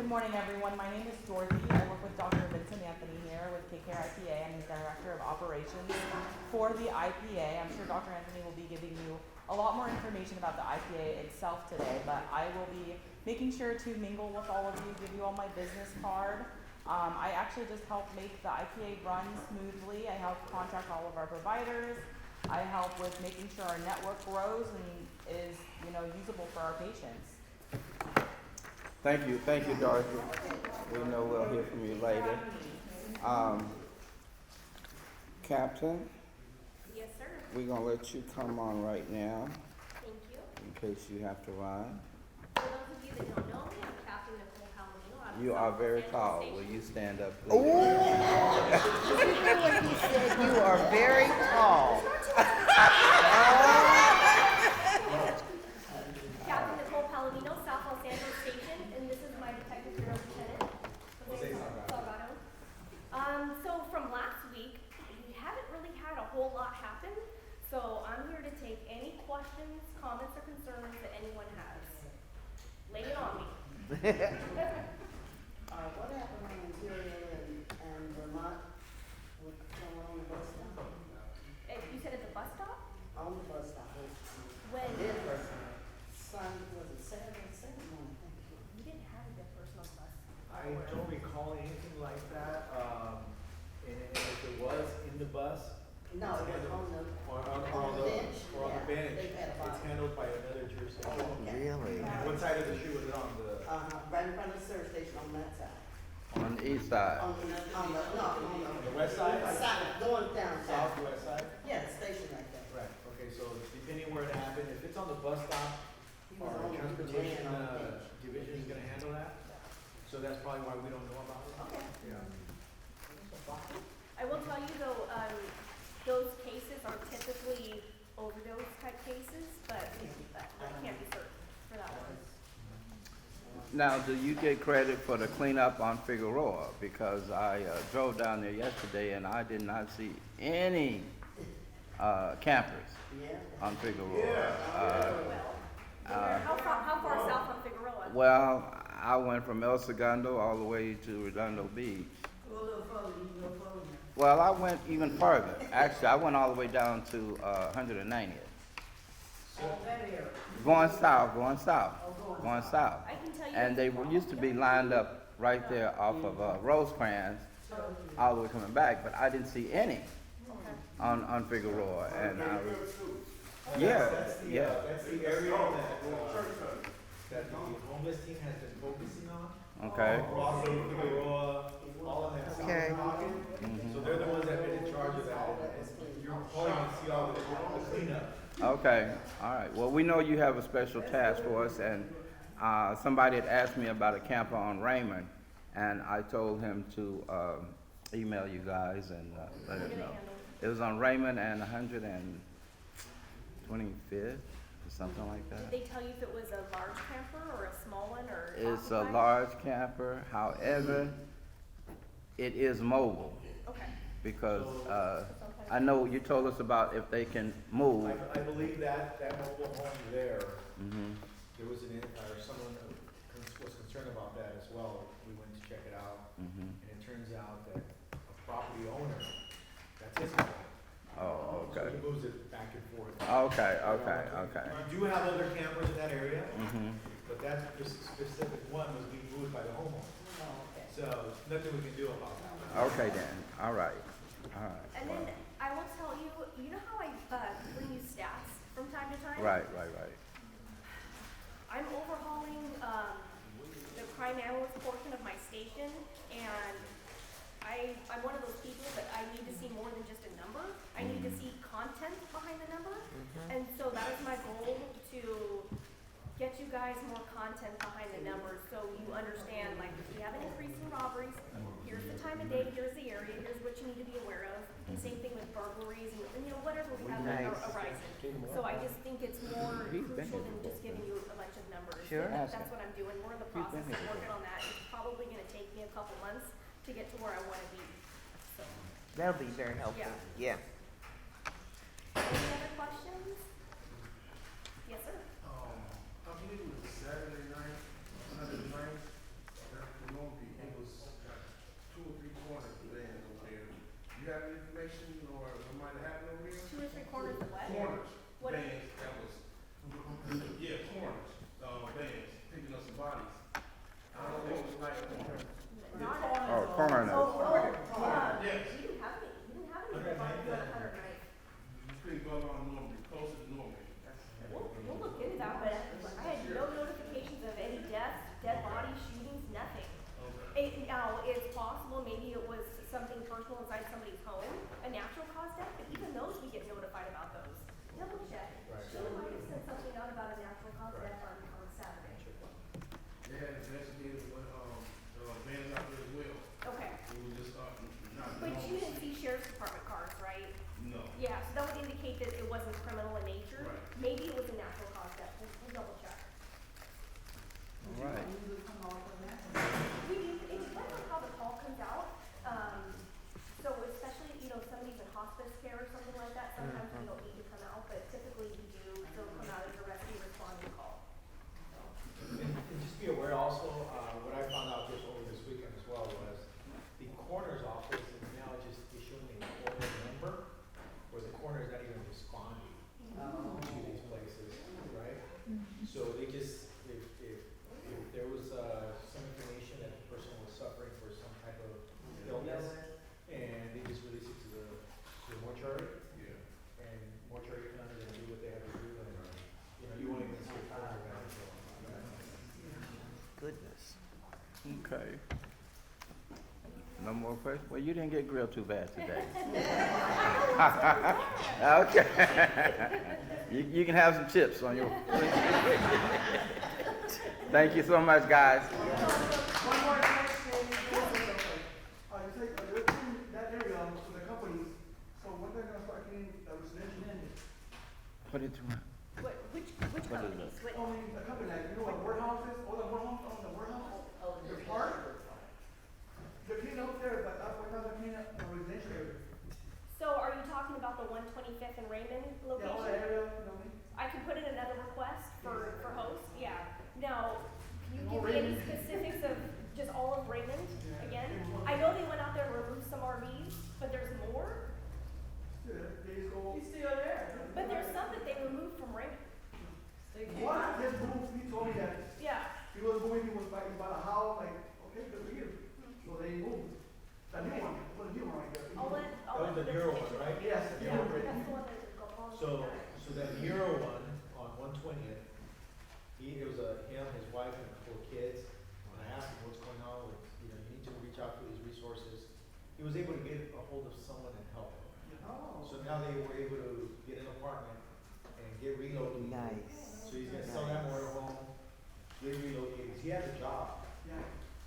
morning, everyone. My name is Dorothy. I work with Dr. Vincent Anthony here with KK IPA. I'm the Director of Operations for the IPA. I'm sure Dr. Anthony will be giving you a lot more information about the IPA itself today, but I will be making sure to mingle with all of you, give you all my business card. I actually just help make the IPA run smoothly. I help contract all of our providers. I help with making sure our network grows and is, usable for our patients. Thank you, Dorothy. We know we'll hear from you later. Captain, Yes, sir. we're gonna let you come on right now Thank you. in case you have to run. For those of you that don't know me, I'm Captain Nicole Palomino. I'm You from are very San tall. Station. Will you stand up, please? Ooh. Did you hear what he said? You are very tall. Captain Nicole Palomino, South Los Angeles Station, and this is my Detective Bureau Lieutenant, Jose Salgado. So from last week, we haven't really had a whole lot happen, so I'm here to take any questions, comments, or concerns that anyone has. Lay it on me. What happened on Imperial and Vermont with someone on the bus stop? You said at the bus stop? On the bus stop. When? Dead person. Son, was it Saturday morning? We didn't have a dead person on the bus. I don't recall anything like that, and if it was in the bus. No, it was on the, on the bench. Or on the Yeah, bench, they've had a it's body. handled by another jurisdiction. Oh, okay. Really? And what side of the shoe was it on, the? Right in front of the service station on that side. On the east side. On the The west side? going down south. Southwest side? Yeah, the station right there. Right, okay, so depending where it happened, if it's on the bus stop, He was our on the transportation, land on the bench. division is gonna handle that. So that's probably why we don't know about it. Okay. Yeah. I will tell you though, those cases are typically overdose type cases, but I can't be certain for that one. Now, do you get credit for the cleanup on Figueroa? Because I drove down there yesterday and I did not see any campers Yeah. on Figueroa. How far south on Figueroa? Well, I went from El Segundo all the way to Redondo Beach. Go a little further, you can go further. Well, I went even further. Actually, I went all the way down to 190th. That area. Going south. I can tell you. And they used to be lined up right there off of Rosecrans, all the way coming back, but I didn't see any on Figueroa. And I was, yeah. That's the area that the homeless team has been focusing on. Okay. Rockville, Figueroa, all in that south Okay. pocket. So they're the ones that have been in charge of that. And you're probably gonna see all the cleanup. Okay, all right. Well, we know you have a special task force, and somebody had asked me about a camper on Raymond, and I told him to email you guys and let us know. It was on Raymond and 125th or something like Did that. they tell you if it was a large camper or a small one or? It's a occupied? large camper, however, it is mobile Okay. because I know you told us about if they can move. I believe that mobile home there, Mhm. there was someone was concerned about that as well. We went to check it out, Mhm. and it turns out that a property owner, that's his home. Oh, So okay. he moves it back and forth. Okay. We do have other campers in that area, Mhm. but that specific one was being moved by the homeowner. Oh, okay. So nothing we can do about that. Okay then. All right. And then I will tell you, you know how I bring you stats from time to time? Right. I'm overhauling the crime analyst portion of my station, and I'm one of those people that I need to see more than just a number. I need to see content behind the number, and so that is my goal, to get you guys more content behind the numbers, so you understand, like, if you have an increase in robberies, here's the time of day, here's the area, here's what you need to be aware of. And same thing with burglaries and whatever we have Nice. arising. So I just think it's more crucial than just giving you a bunch of numbers. Sure. And that's what I'm doing. We're in the process of working on that. It's probably gonna take me a couple months to get to where I wanna be. So, That'll be very helpful. Yeah. any other questions? Yes, sir. I believe it was Saturday night, Sunday night, goodness. Okay. No more questions? Well, you didn't get grilled too bad today. Okay. You can have some chips on your. Thank you so much, guys. One more question. You say, you're in that area for the companies, so when they're gonna start getting residential in? What did you want? Which What is companies? it? What- I mean, the company, like, you know what warehouses, all the warehouse, the park? They're cleaning up there, but we're not cleaning up the residential area. So are you talking about the 125th and Raymond Yeah, all that location? area, you know what I mean? I can put in another request for hosts, yeah. Now, can you No, give me any Raymond. specifics of just all of Raymond again? I know they went out there and removed some RVs, but there's more? Yeah, they just go. He's still there. But there's some that they removed from Raymond. One of them moved, he told me that Yeah. he was moving, he was by a house, like, okay, good for you. So they moved. The new one, the new one right there. I'll let. That was the Euro one, right? Yes, the Yeah, new one. that's the one that go on. So that Euro one on 120th, it was him, his wife, and a couple of kids. When I asked him what's going on with, you need to reach out to these resources, he was able to get a hold of someone and help him. Oh. So now they were able to get an apartment and get relocated. Nice. So he's gonna sell that motorhome, get relocated. He has a job, Yeah.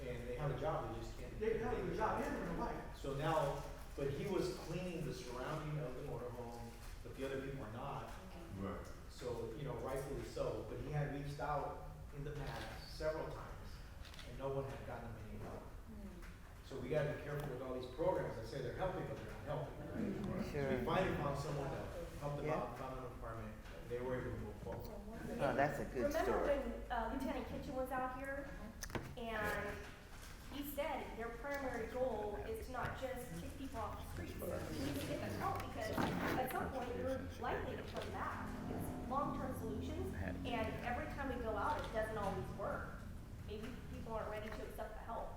and they have a job, they just can't. They have a job, him and the wife. So now, but he was cleaning the surrounding of the motorhome, but the other people are not. Right. So, rightfully so, but he had reached out in the past several times, and no one had gotten him any help. So we gotta be careful with all these programs that say they're helping, but they're not helping, right? So Sure. we finally found someone that helped them Yeah. out, found an apartment, and they were able to move forward. Oh, that's a good Remember story. when Lieutenant Kitchen was out here, and he said their primary goal is to not just kick people off the streets, we need to get them help, because at some point you're likely to come back. It's long-term solutions, and every time we go out, it doesn't always work. Maybe people aren't ready to accept the help.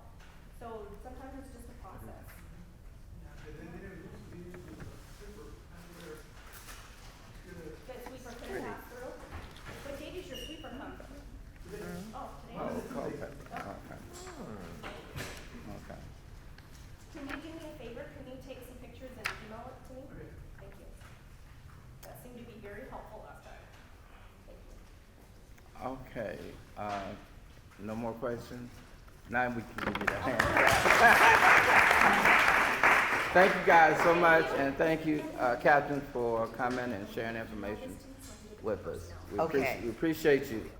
So sometimes it's just a process. That sweeper couldn't pass through. What date is your sweeper come? Oh, today. Okay. Can you do me a favor? Can you take some pictures and email it to me? Thank you. That seemed to be very helpful last time. Thank you. Okay, no more questions? Now we can give you the hand. Thank you guys so much, and thank you, Captain, for coming and sharing information with us. Okay. We appreciate you.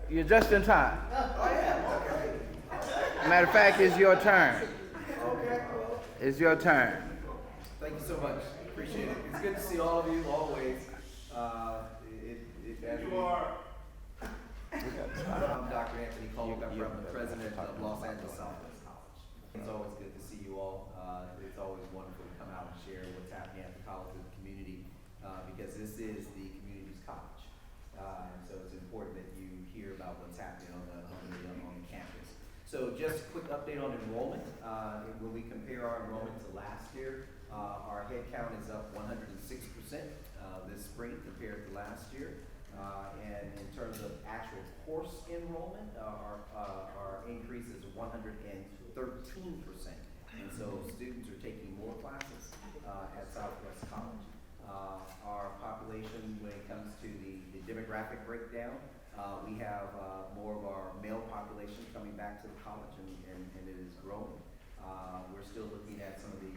You're just in time. Matter of fact, it's your turn. It's your turn. Thank you so much. Appreciate it. It's good to see all of you always. I'm Dr. Anthony Culp. I'm the president of Los Angeles Southwest College. It's always good to see you all. It's always wonderful to come out and share what's happening at the college with the community because this is the community's college. And so it's important that you hear about what's happening on the campus. So just a quick update on enrollment. When we compare our enrollment to last year, our head count is up 106% this spring compared to last year. And in terms of actual course enrollment, our increase is 113%. And so students are taking more classes at Southwest College. Our population, when it comes to the demographic breakdown, we have more of our male population coming back to the college, and it is growing. We're still looking at some of the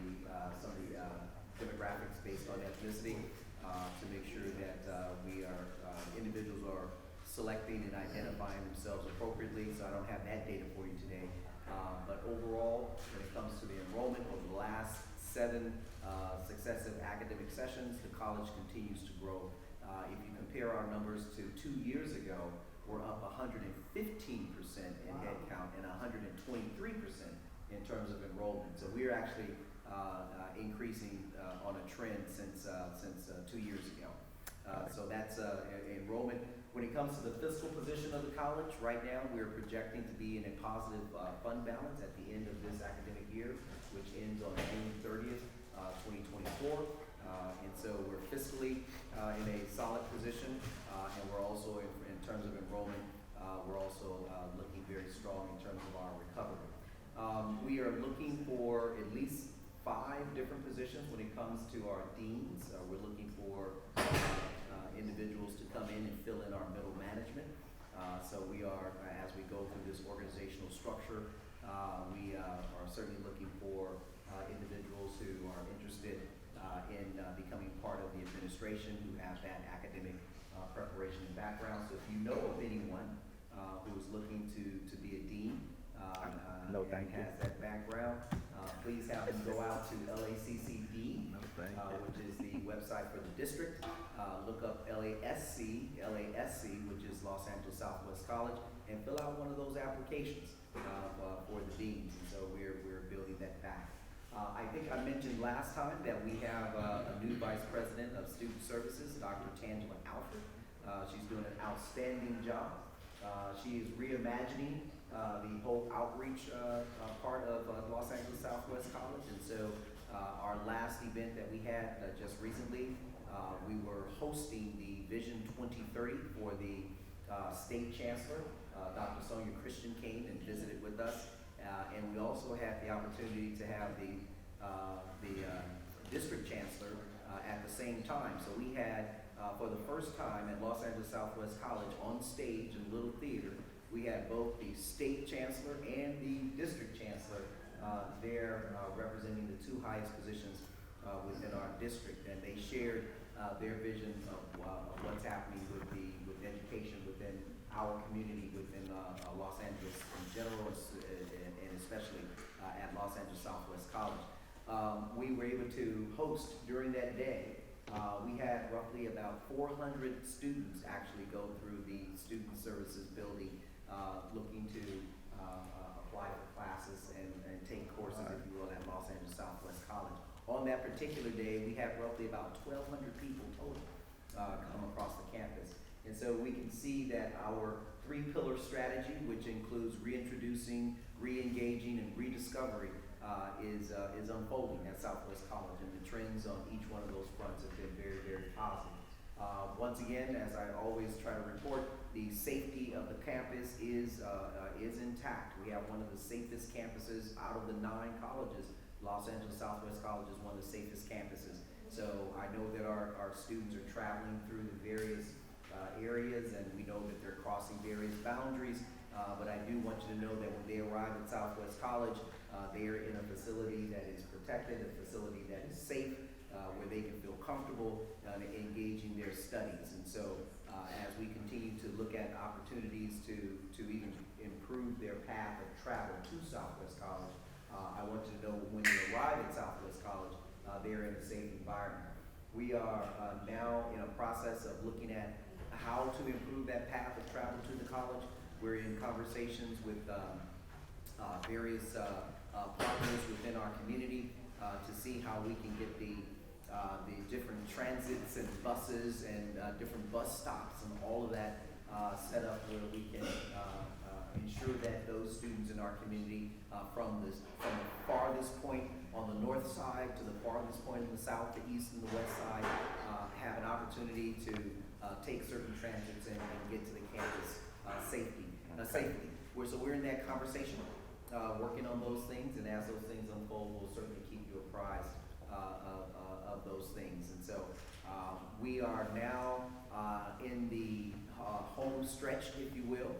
demographics based on ethnicity to make sure that individuals are selecting and identifying themselves appropriately. So I don't have that data for you today. But overall, when it comes to the enrollment over the last 7 successive academic sessions, the college continues to grow. If you compare our numbers to 2 years ago, we're up 115% in head count and 123% in terms of enrollment. So we're actually increasing on a trend since 2 years ago. So that's enrollment. When it comes to the fiscal position of the college, right now we're projecting to be in a positive fund balance at the end of this academic year, which ends on June 30th, 2024. And so we're fiscally in a solid position, and we're also, in terms of enrollment, we're also looking very strong We are looking for at least 5 different positions when it comes to our deans. We're looking for individuals to come in and fill in our middle management. So we are, as we go through this organizational structure, we are certainly looking for individuals who are interested in becoming part of the administration, who have that academic preparation and background. So if you know of anyone who is looking to be a dean No, and thank you. has that background, please have them go out to LACCD, No, thank you. which is the website for the district. Look up LASC, which is Los Angeles Southwest College, and fill out one of those applications for the deans. And so we're building that back. I think I mentioned last time that we have a new vice president of student services, Dr. Tangela Alford. She's doing an outstanding job. She is reimagining the whole outreach part of Los Angeles Southwest College. And so our last event that we had just recently, we were hosting the Vision 2030 for the state chancellor. Dr. Sonia Christian came and visited with us. And we also had the opportunity to have the district chancellor at the same time. So we had, for the first time at Los Angeles Southwest College on stage in Little Theater, we had both the state chancellor and the district chancellor there representing the 2 highest positions within our district. And they shared their vision of what's happening with education within our community, within Los Angeles in general, and especially at Los Angeles Southwest College. We were able to host during that day. We had roughly about 400 students actually go through the student services building, looking to apply for classes and take courses, if you will, at Los Angeles Southwest College. On that particular day, we had roughly about 1,200 people total come across the campus. And so we can see that our 3-pillar strategy, which includes reintroducing, re-engaging, and rediscovery, is unfolding at Southwest College, and the trends on each one of those fronts have been very, very positive. Once again, as I always try to report, the safety of the campus is intact. We have one of the safest campuses out of the 9 colleges. Los Angeles Southwest College is one of the safest campuses. So I know that our students are traveling through the various areas, and we know that they're crossing various boundaries, but I do want you to know that when they arrive at Southwest College, they are in a facility that is protected, a facility that is safe, where they can feel comfortable engaging their studies. And so as we continue to look at opportunities to even improve their path of travel to Southwest College, I want you to know when you arrive at Southwest College, they're in a safe environment. We are now in a process of looking at how to improve that path of travel to the college. We're in conversations with various partners within our community to see how we can get the different transits and buses and different bus stops and all of that set up where we can ensure that those students in our community from the farthest point on the north side to the farthest point in the south, the east, and the west side have an opportunity to take certain transits and get to the campus safely. So we're in that conversation, working on those things, and as those things unfold, we'll certainly keep you apprised of those things. And so we are now in the home stretch, if you will,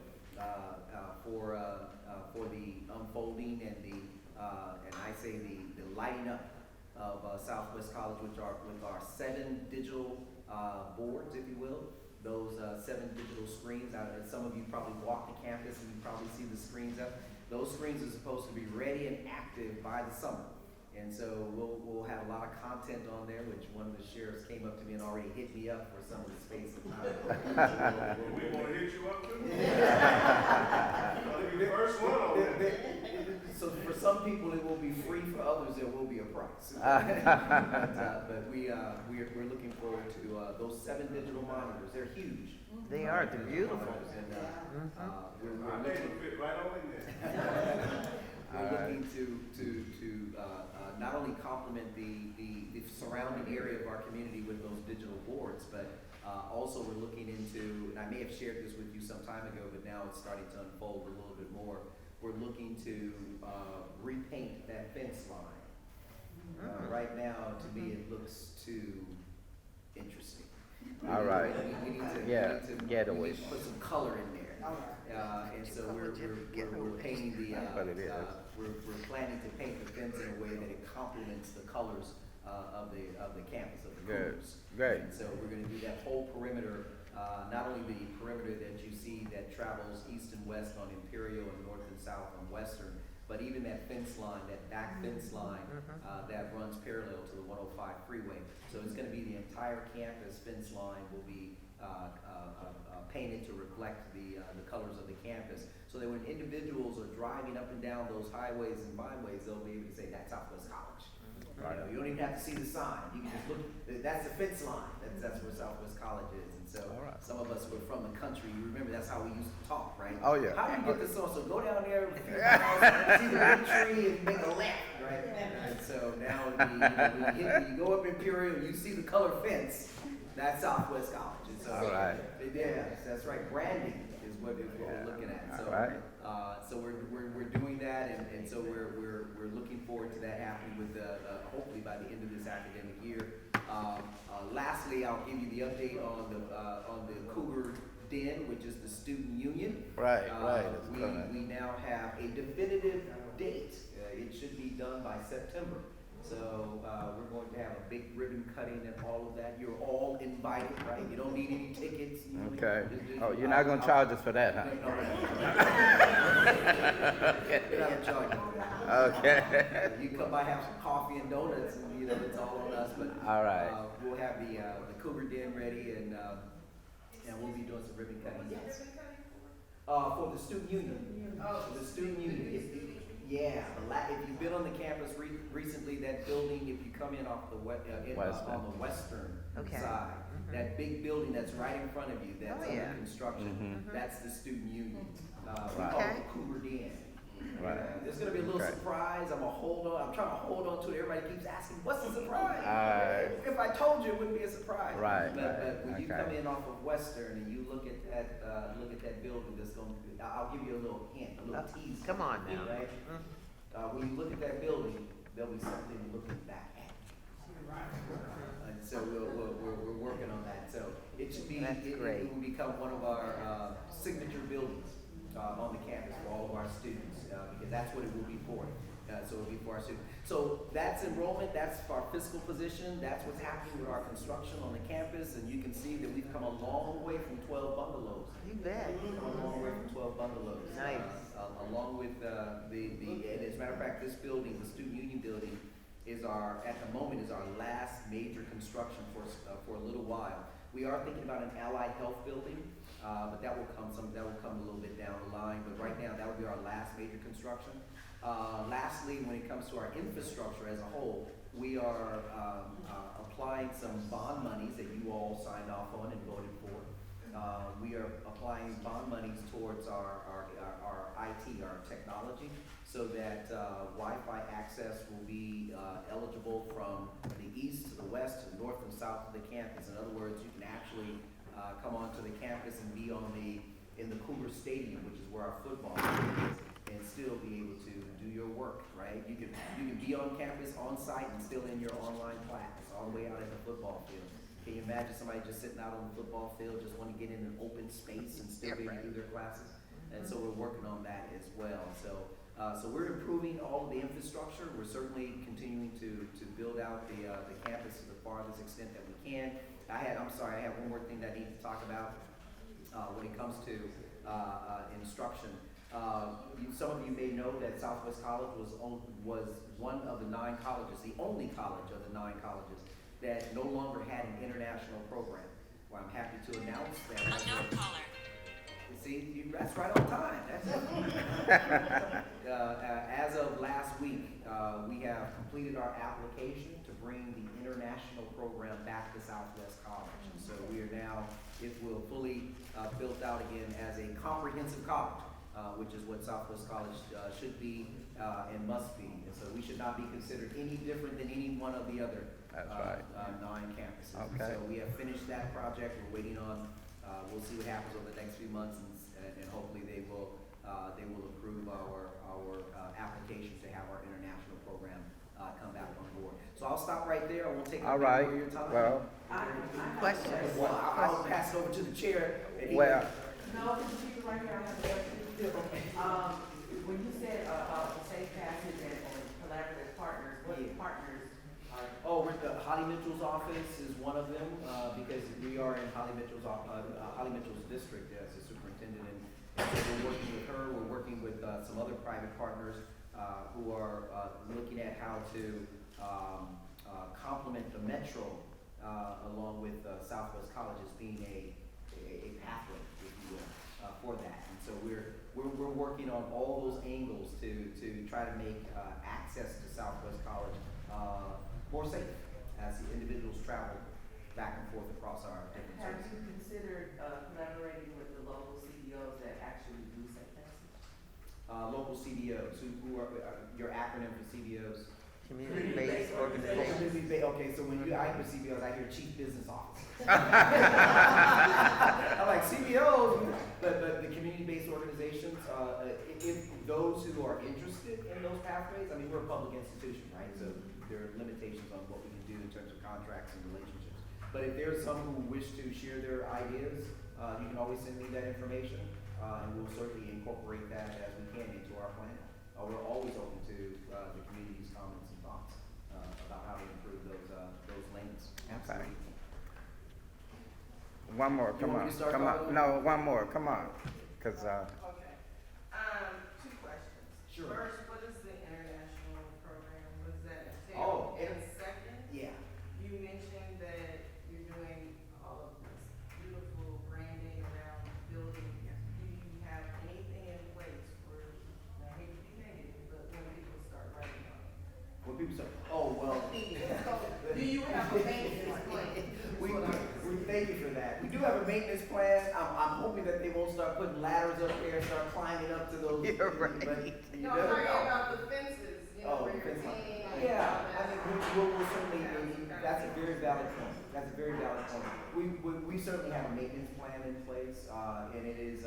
for the unfolding and I say the lighting up of Southwest College, with our 7 digital boards, if you will. Those 7 digital screens. Some of you probably walk the campus and you probably see the screens up. Those screens are supposed to be ready and active by the summer. And so we'll have a lot of content on there, which one of the sheriffs came up to me and already hit me up for some of the space and time. We want to hit you up too? I'll be the first one on that. So for some people it will be free, for others there will be a price. But we're looking forward to those 7 digital monitors. They're huge. They are, they're beautiful. And we're My name looking, will fit right on in there. we're looking to not only complement the surrounding area of our community with those digital boards, but also we're looking into, and I may have shared this with you some time ago, but now it's starting to unfold a little bit more. We're we're looking to, repaint that fence line. Right now, to me, it looks too interesting. All right. We need to, Yeah, we getaways. need to put some color in there. And so we're painting the, But it is. we're planning to paint the fence in a way that it complements the colors, of the campus, of the Good, Cougars. great. And so we're gonna do that whole perimeter, not only the perimeter that you see that travels east and west on Imperial and north and south on Western, but even that fence line, that back fence line, that runs parallel to the 105 freeway. So it's gonna be the entire campus fence line will be, painted to reflect the colors of the campus. So that when individuals are driving up and down those highways and byways, they'll be able to say, that's Southwest College. Right. You don't even have to see the sign. You can just look, that's the fence line. That's where Southwest College is. And so All right. some of us were from the country. You remember that's how we used to talk, right? Oh, yeah. How do you get this on? So go down there, a few miles, see the big tree and make a left, right? And so now when you go up Imperial, you see the color fence. That's Southwest College. And so, All right. yeah, that's right. Branding is what we're looking at. So, All right. so we're doing that, and so we're looking forward to that happening with hopefully by the end of this academic year. Lastly, I'll give you the update on the Cougar Den, which is the student union. Right, right. It's coming. We now have a definitive date. It should be done by September. So we're going to have a big ribbon cutting and all of that. You're all invited, right? You don't need any tickets. Okay. Oh, you're not gonna charge us for that, huh? No, You're not charging. Okay. You come by, have some coffee and donuts, and it's all on us. But All right. we'll have the Cougar Den ready, and we'll be doing some ribbon cutting. For the student union. The student union. Yeah, if you've been on the campus recently, that building, if you come in off the on the western Okay. side, that big building that's right in front of you, that's under construction, that's the student union. We call it the Cougar Den. Right. There's gonna be a little Okay. surprise. I'm trying to hold on to it. Everybody keeps asking, what's the surprise? Alright. If I told you, it wouldn't be a surprise. Right, But when you okay. come in off of Western and you look at that building, I'll give you a little hint, a little tease. Come on now. Right? When you look at that building, there'll be something looking back at you. And so we're working on that. So it should be, That's it great. will become one of our signature buildings on the campus for all of our students, because that's what it will be for. So it'll be for our students. So that's enrollment, that's our fiscal position, that's what's happening with our construction on the campus, and you can see that we've come a long way from 12 bungalows. You bet. We've come a long way from 12 bungalows. Nice. Along with and as a matter of fact, this building, the student union building, at the moment is our last major construction for a little while. We are thinking about an allied health building, but that will come a little bit down the line. But right now, that will be our last major construction. Lastly, when it comes to our infrastructure as a whole, we are applying some bond monies that you all signed off on and voted for. We are applying bond monies towards our IT, our technology, so that Wi-Fi access will be eligible from the east to the west, to the north and south of the campus. In other words, you can actually come onto the campus and be in the Cougar Stadium, which is where our football is, and still be able to do your work, right? You can be on campus, on site, and still in your online class, all the way out at the football field. Can you imagine somebody just sitting out on the football field, just want to get in an open space and still be able to do their classes? And so we're working on that as well. So we're improving all of the infrastructure. We're certainly continuing to build out the campus to the farthest extent that we can. I have one more thing that I need to talk about when it comes to instruction. Some of you may know that Southwest College was one of the 9 colleges, the only college of the 9 colleges that no longer had an international program. Well, I'm happy to announce that. Unknown caller. See, that's right on time. That's it. As of last week, we have completed our application to bring the international program back to Southwest College. And so we are now, it will fully built out again as a comprehensive college, which is what Southwest College should be and must be. And so we should not be considered any different than any one of the other 9 campuses. Okay. So we have finished that project. We're waiting on. We'll see what happens over the next few months, and hopefully they will approve our application to have our international program come back on board. So I'll stop right there. I won't take All up right, any more of your time. well, Questions? Well, I'll pass it over to the chair. And he well, No, can you keep it right here? I have a question. When you said, the safe passage and collaborative partners, what Yeah. partners are? Oh, with the Holly Mitchell's office is one of them, because we are in Holly Mitchell's district as a superintendent, and so we're working with her, we're working with, some other private partners, who are, looking at how to, complement the metro, along with, Southwest College as being a pathway, if you will, for that. And so we're working on all those angles to try to make, access to Southwest College, more safe as the individuals travel back and forth across our different Have services. you considered, collaborating with the local CEOs that actually do safe passage? Local CDOs, who are your acronym for CDOs? Community-based organizations. Okay, so when I hear CBOs, I hear Chief Business Officer. I'm like, CBOs, but the community-based organizations, if those who are interested in those pathways, I mean, we're a public institution, right? So there are limitations on what we can do in terms of contracts and relationships. But if there's some who wish to share their ideas, you can always send me that information, and we'll certainly incorporate that as we can into our plan. We're always open to the community's comments and thoughts about how to improve those lanes. okay. One more, You come want on, me to start come on. calling? No, one more, come on. Cause, Okay. Two questions. Sure. First, what is the international program? What does that entail? Oh, And second, Yeah. you mentioned that you're doing all of this beautiful branding around the building. Do you have anything in place for, I hate to be negative, but when people start writing on it? When people say, oh, well. Do you have a maintenance plan? We thank you for that. We do have a maintenance plan. I'm hoping that they won't start putting ladders up there and start climbing up to those. You're right. But you No, I'm never talking know. about the fences, you know, Oh, where you're fence line. saying. Yeah, I mean, we'll certainly, that's a very valid point. That's a very valid point. We certainly have a maintenance plan in place, and it is,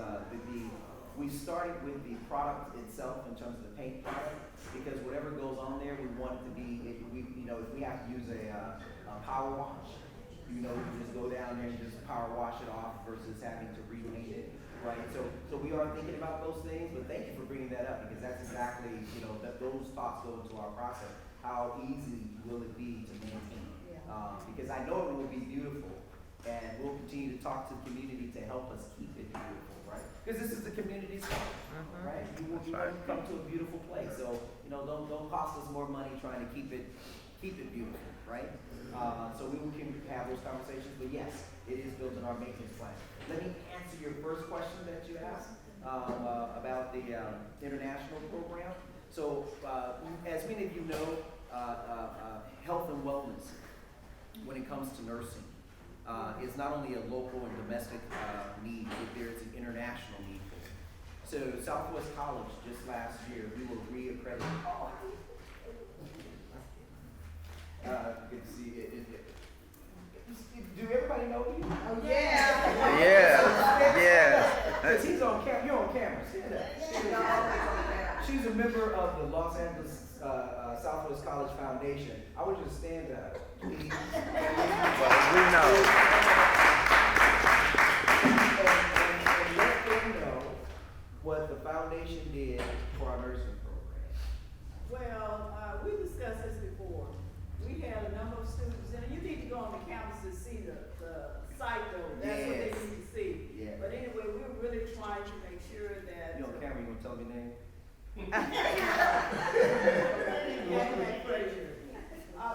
we started with the product itself in terms of the paint product, because whatever goes on there, we want it to be, if we have to use a power wash, we can just go down there and just power wash it off versus having to repaint it, right? So we are thinking about those things, but thank you for bringing that up, because that's exactly, that those thoughts go into our process. How easy will it be to maintain? Because I know it will be beautiful, and we'll continue to talk to the community to help us keep it beautiful, right? Because this is the community's fault, right? We want to come to a beautiful place, so, don't cost us more money trying to keep it beautiful, right? So we can have those conversations, but yes, it is built in our maintenance plan. Let me answer your first question that you asked, about the, international program. So, as many of you know, health and wellness, when it comes to nursing, is not only a local and domestic, need, but there's an international need for it. So Southwest College, just last year, we were reaccredited. Good to see it. Do everybody know you? Oh, yeah. yeah. Because he's on camera, you're on camera, stand up. She's a member of the Los Angeles, Southwest College Foundation. I would just stand up, please. Well, we know. And let them know what the foundation did for our nursing program. Well, we discussed this before. We had a number of students, and you need to go on the campus to see the site though. That's what they Yes. need to see. Yeah. But anyway, we were really trying to make sure that. You on camera, you gonna tell me name?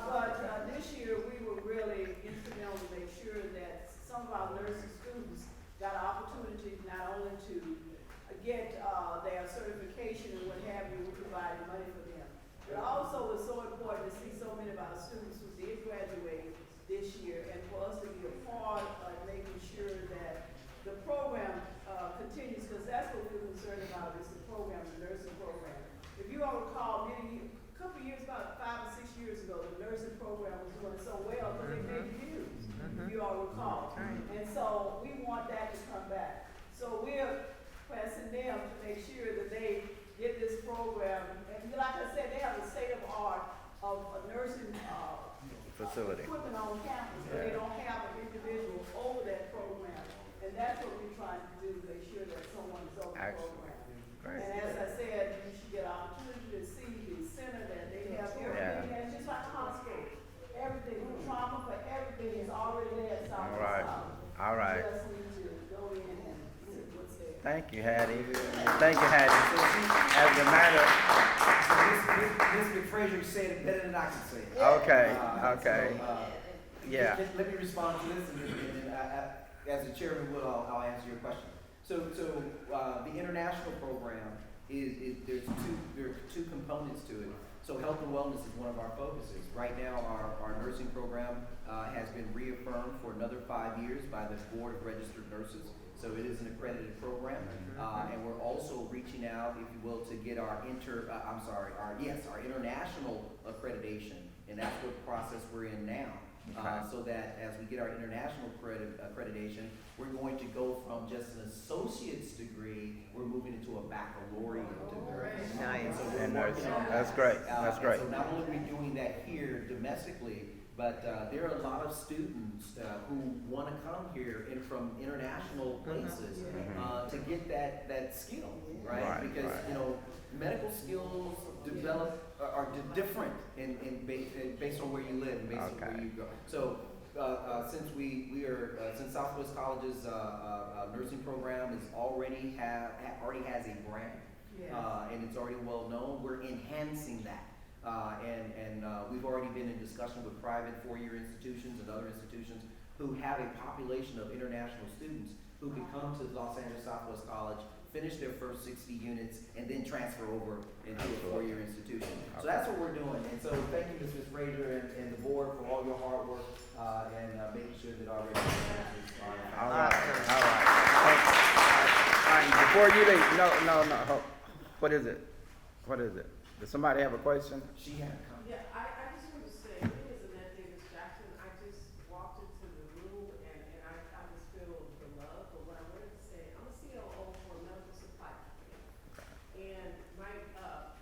But this year, we were really instrumental to make sure that some of our nursing students got opportunities not only to get their certification and what have you, we provided money for them. But also it's so important to see so many of our students who did graduate this year, and for us to be a part of making sure that the program continues, because that's what we're concerned about, is the program, the nursing program. If you all recall, a couple of years, about 5 or 6 years ago, the nursing program was doing so well because they made reviews, if you all recall. And so we want that to come back. So we're pressing them to make sure that they get this program, and facility. equipment on campus, but they Yeah. don't have an individual over that program. And that's what we're trying to do, make sure that someone's over the Excellent. program. Great. And as I said, you should get opportunity to see the center that they have here. Yeah. And it's just like a hospital. Everything, the trauma for everything is already there at All Southwest right. College. All right. You just need to go in and see what's there. Thank you, Hattie. Thank you, Hattie. As a matter, Ms. McFrazier said it better than I can say it. okay, okay, So, yeah. Let me respond to this, and then as the chairman will, I'll answer your question. So the international program there are two components to it. So health and wellness is one of our focuses. Right now, our nursing program has been reaffirmed for another 5 years by the Board of Registered Nurses. So it is an accredited program, and we're also reaching out, if you will, to get our international accreditation, and that's what process we're in now. So that as we get our international accreditation, we're going to go from just an associate's degree, we're moving into a baccalaureate degree. Nice. So we're And working on that. that's great, that's And great. So not only are we doing that here domestically, but there are a lot of students who want to come here and from international places to get that skill, right? Right, Because right. you know, medical skills are different based on where you live and based on Okay. where you go. So since Southwest College's nursing program is already has a brand and it's already well known, we're enhancing that. And we've already been in discussion with private four-year institutions and other institutions who have a population of international students who can come to Los Angeles Southwest College, finish their first 60 units, and then transfer over into a four-year institution. So that's what we're doing. And so thank you, Ms. Frazier and the board for all your hard work and making sure that our regulations are. All right, all right. Thank you. All right, before you leave, no, what is it? What is it? Does somebody have a question? She had a comment. Yeah, I just want to say, my name is Annette Davis Jackson. I just walked into the room and I just feel the love. But what I wanted to say, I'm a COO for a medical supply company. And my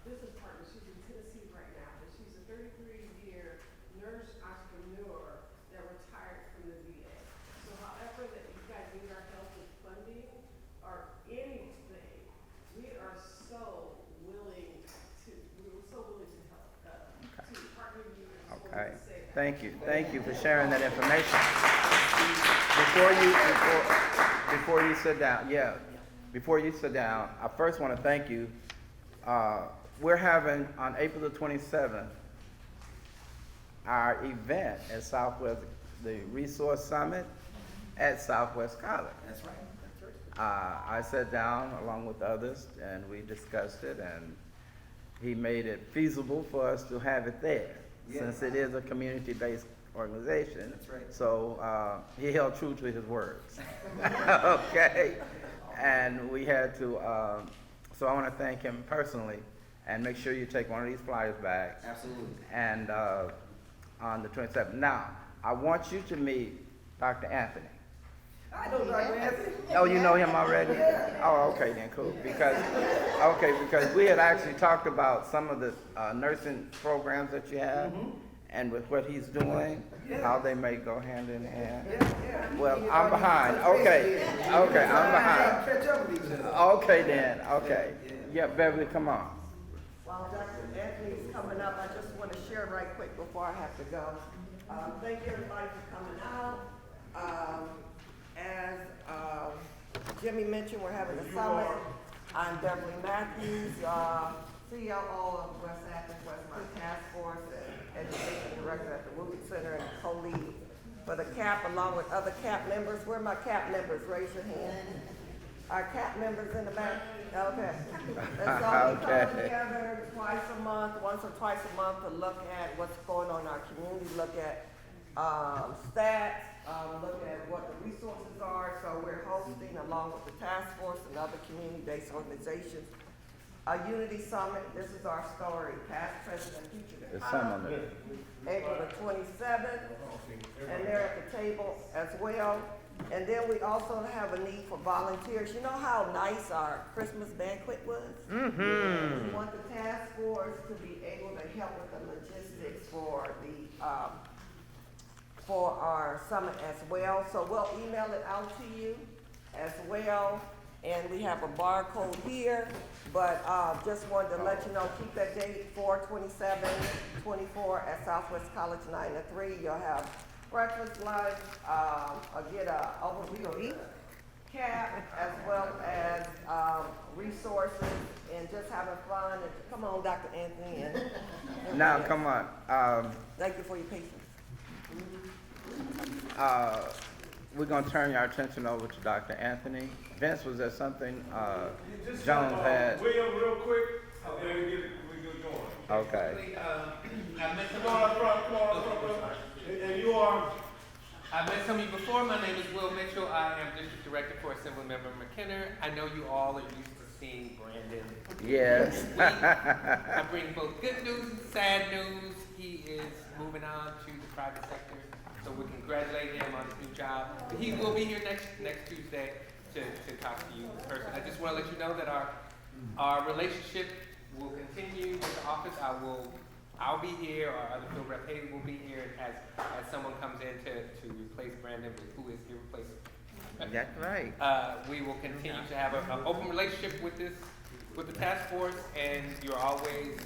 business partner, she's in Tennessee right now, but she's a 33-year nurse entrepreneur that retired from the VA. So however that you guys need our help with funding or anything, we are so willing to help, to partner with you. I just wanted Okay, to say that. thank you for sharing that information. Before you sit down, I first want to thank you. We're having, on April the 27th, our event at Southwest, the Resource Summit at Southwest College. That's right. That's right. I sat down along with others and we discussed it, and he made it feasible for us to have it there, Yeah. since it is a community-based organization. That's right. So he held true to his words. Okay, and we had to. So I want to thank him personally, and make sure you take one of these flyers back. Absolutely. And on the 27th. Now, I want you to meet Dr. Anthony. I know Dr. Anthony. Oh, you know him already? Oh, okay then, cool. Because we had actually talked about some of the nursing programs that you have, and with what he's doing, how they may go hand in hand. Well, I'm behind. Okay, I'm behind. Catch up with each other. Okay then, okay. Yeah, Beverly, come on. While Dr. Anthony's coming up, I just want to share right quick before I have to go. Thank you everybody for coming out. As Jimmy mentioned, we're having a summit. I'm Beverly Matthews, COO of West Athens, Westmont Task Force, and Education Director at the Wooten Center, and co-lead for the CAP along with other CAP members. Where are my CAP members? Raise your hand. Our CAP members in the back? Okay. And so we come together once or twice a month to look at what's going on in our community, look at stats, look at what the resources are. So we're hosting, along with the task force and other community-based organizations, a unity summit. This is our story, past, present, and future. There's some on there. April the 27th, and they're at the table as well. And then we also have a need for volunteers. You know how nice our Christmas banquet was? We want the task force to be able to help with the logistics for the for our summit as well. So we'll email it out to you as well. And we have a barcode here, but just wanted to let you know, keep that date 4/27/24 at Southwest College 9 to 3. You'll have breakfast, lunch, get a overview of cap, as well as resources, and just having fun. And come on, Dr. Anthony. And Now, come on. thank you for your patience. We're gonna turn our attention over to Dr. Anthony. Vince, was there something Just Jones had? William, real quick, and then we get going. Okay. I met some Come on up front, brother. And you are? I met some of you before. My name is Will Mitchell. I am District Director for Assemblymember McKenna. I know you all are used to seeing Brandon. Yes. I bring both good news and sad news. He is moving on to the private sector, so we congratulate him on his new job. He will be here next Tuesday to talk to you in person. I just want to let you know that our relationship will continue with the office. I'll be here, or other field rep Haley will be here as someone comes in to replace Brandon, who is irreplaceable. That's right. We will continue to have an open relationship with the task force, and you're always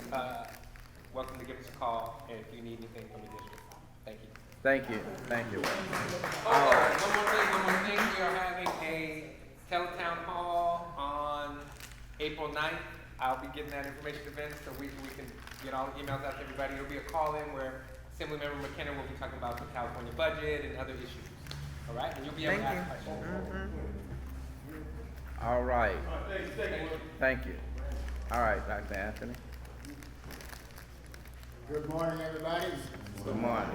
welcome to give us a call if you need anything from the district. Thank you. Thank you. Thank you. One more thing. We are having a teletown hall on April 9th. I'll be getting that information to Vince so we can get all the emails out to everybody. It'll be a call-in where Assemblymember McKenna will be talking about the California budget and other issues. All right? And you'll be able to ask questions. All right. Thank you. Thank you. All right, Dr. Anthony. Good morning, everybody. Good morning.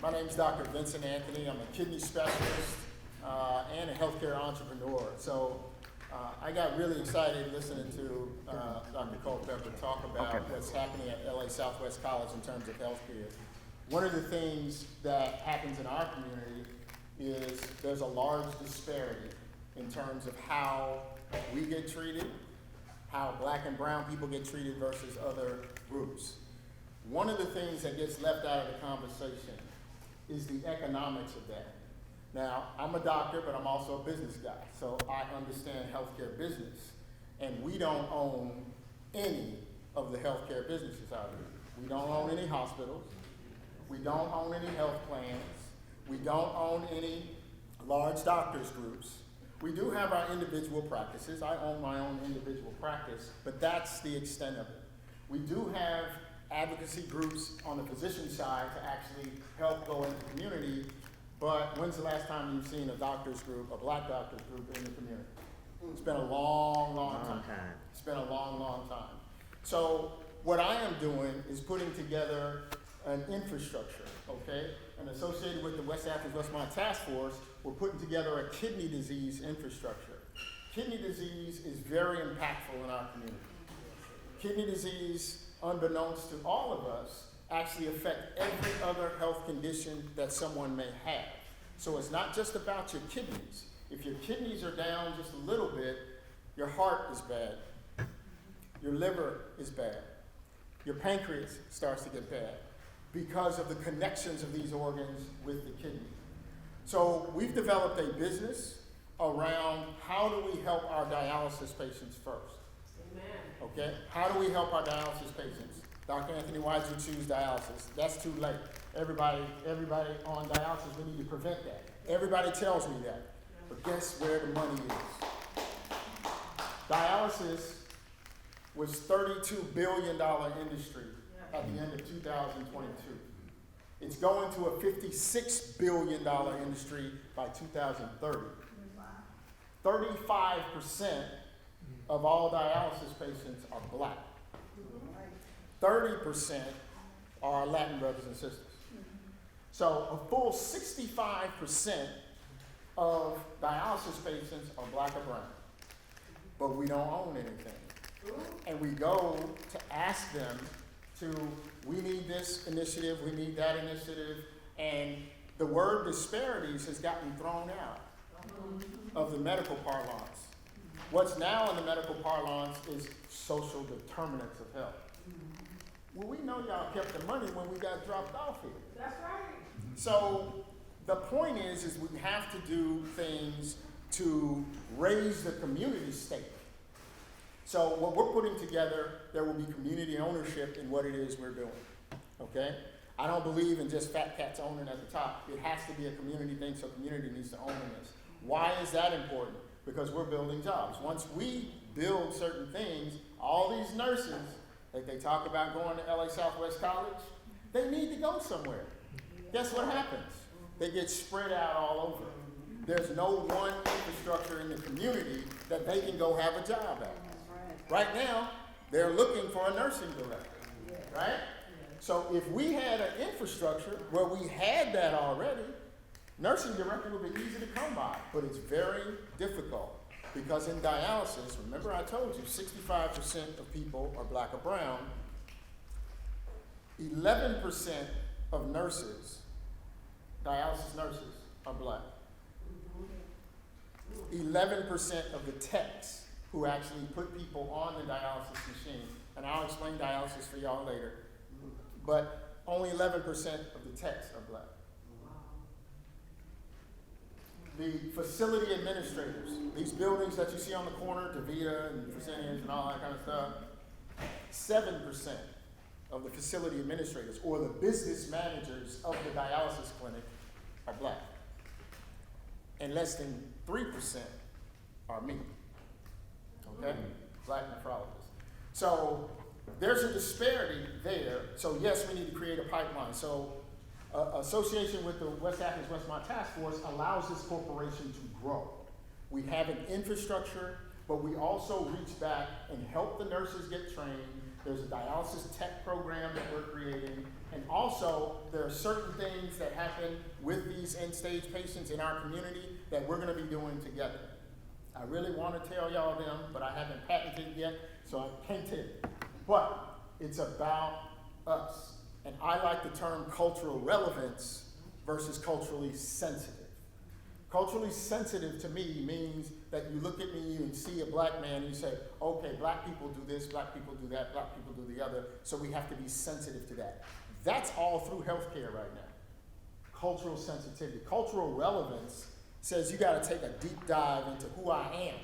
My name is Dr. Vincent Anthony. I'm a kidney specialist and a healthcare entrepreneur. So I got really excited listening to Dr. Culpepper talk about what's happening at LA Southwest College in terms of healthcare. One of the things that happens in our community is there's a large disparity in terms of how we get treated, how black and brown people get treated versus other groups. One of the things that gets left out of the conversation is the economics of that. Now, I'm a doctor, but I'm also a business guy, so I understand healthcare business. And we don't own any of the healthcare businesses out here. We don't own any hospitals. We don't own any health plans. We don't own any large doctors groups. We do have our individual practices. I own my own individual practice, but that's the extent of it. We do have advocacy groups on the physician side to actually help go into the community, but when's the last time you've seen a doctors group, a black doctors group in the community? It's been a long, long time. It's been a long, long time. So what I am doing is putting together an infrastructure, okay? And associated with the West Athens Westmont Task Force, we're putting together a kidney disease infrastructure. Kidney disease is very impactful in our community. Kidney disease, unbeknownst to all of us, actually affect every other health condition that someone may have. So it's not just about your kidneys. If your kidneys are down just a little bit, your heart is bad, your liver is bad, your pancreas starts to get bad because of the connections of these organs with the kidney. So we've developed a business around how do we help our dialysis patients first. Amen. Okay, how do we help our dialysis patients? Dr. Anthony, why did you choose dialysis? That's too late. Everybody on dialysis, we need to prevent that. Everybody tells me that. But guess where the money is? Dialysis was $32 billion industry at the end of 2022. It's going to a $56 billion industry by 2030. 35% of all dialysis patients are black. 30% are our Latin brothers and sisters. So a full 65% of dialysis patients are black or brown. But we don't own anything. And we go to ask them we need this initiative, we need that initiative, and the word disparities has gotten thrown out of the medical parlance. What's now in the medical parlance is social determinants of health. Well, we know y'all kept the money when we got dropped off here. That's right. So the point is we have to do things to raise the community stake. So what we're putting together, there will be community ownership in what it is we're doing, okay? I don't believe in just fat cats owning at the top. It has to be a community thing, so community needs to own this. Why is that important? Because we're building jobs. Once we build certain things, all these nurses that they talk about going to LA Southwest College, they need to go somewhere. Guess what happens? They get spread out all over. There's no one infrastructure in the community that they can go have a job at. Right now, they're looking for a nursing director, right? So if we had an infrastructure where we had that already, nursing director would be easy to come by, but it's very difficult because in dialysis, remember I told you, 65% of people are black or brown, 11% of nurses, dialysis nurses, are black. 11% of the techs who actually put people on the dialysis machine, and I'll explain dialysis for y'all later, but only 11% of the techs are black. The facility administrators, these buildings that you see on the corner, DaVita and Fresenius and all that kind of stuff, 7% of the facility administrators or the business managers of the dialysis clinic are black. And less than 3% are me, okay? Black nephrologists. So there's a disparity there. So yes, we need to create a pipeline. So association with the West Athens Westmont Task Force allows this corporation to grow. We have an infrastructure, but we also reach back and help the nurses get trained. There's a dialysis tech program that we're creating. And also, there are certain things that happen with these end-stage patients in our community that we're gonna be doing together. I really wanna tell y'all them, but I haven't patented yet, so I can't tell you. But it's about us. And I like the term cultural relevance versus culturally sensitive. Culturally sensitive to me means that you look at me and see a black man and you say, okay, black people do this, black people do that, black people do the other, so we have to be sensitive to that. That's all through healthcare right now. Cultural sensitivity. Cultural relevance says you gotta take a deep dive into who I am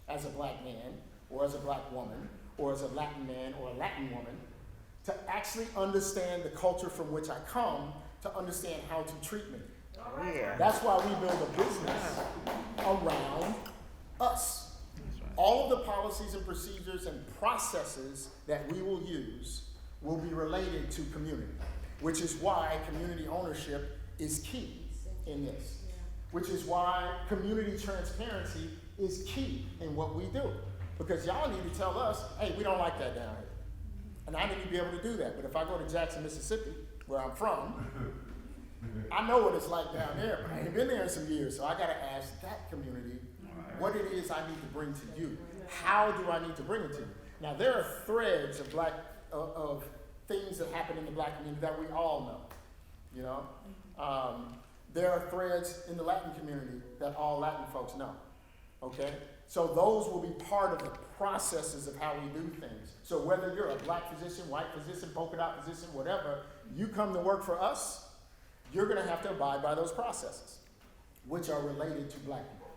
as a black man, or as a black woman, or as a Latin man or a Latin woman, to actually understand the culture from which I come, to understand how to treat me. Yeah. That's why we build a business around us. All of the policies and procedures and processes that we will use will be related to community, which is why community ownership is key in this, which is why community transparency is key in what we do. Because y'all need to tell us, hey, we don't like that down here. And I need to be able to do that. But if I go to Jackson, Mississippi, where I'm from, I know what it's like down there, but I ain't been there in some years. So I gotta ask that community what it is I need to bring to you. How do I need to bring it to you? Now there are threads of of things that happen in the black community that we all know, you know? There are threads in the Latin community that all Latin folks know, okay? So those will be part of the processes of how we do things. So whether you're a black physician, white physician, polka dot physician, whatever, you come to work for us, you're gonna have to abide by those processes, which are related to black people,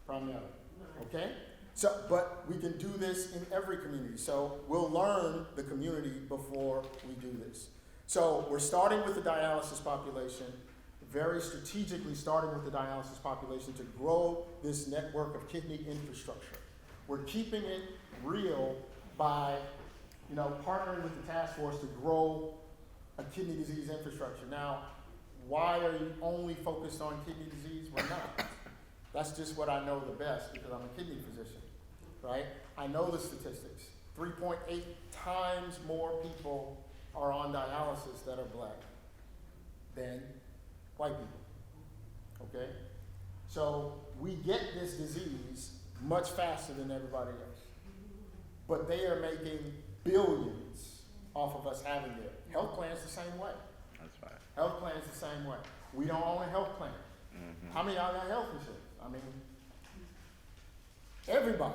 primarily, okay? So, but we can do this in every community. So we'll learn the community before we do this. So we're starting with the dialysis population, very strategically starting with the dialysis population to grow this network of kidney infrastructure. We're keeping it real by, partnering with the task force to grow a kidney disease infrastructure. Now, why are you only focused on kidney disease? We're not. That's just what I know the best because I'm a kidney physician, right? I know the statistics. 3.8 times more people are on dialysis that are black than white people, okay? So we get this disease much faster than everybody else. But they are making billions off of us having it. Health plan's the same way. That's right. Health plan's the same way. We don't own a health plan. How many of y'all got health insurance? I mean, everybody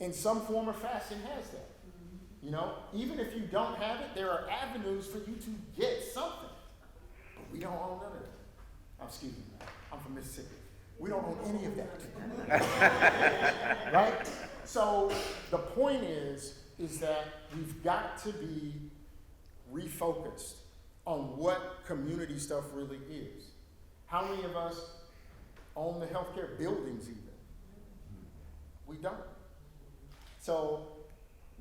in some form or fashion has that. even if you don't have it, there are avenues for you to get something. But we don't own none of that. Excuse me, I'm from Mississippi. We don't own any of that. Right? So the point is that we've got to be refocused on what community stuff really is. How many of us own the healthcare buildings even? We don't. So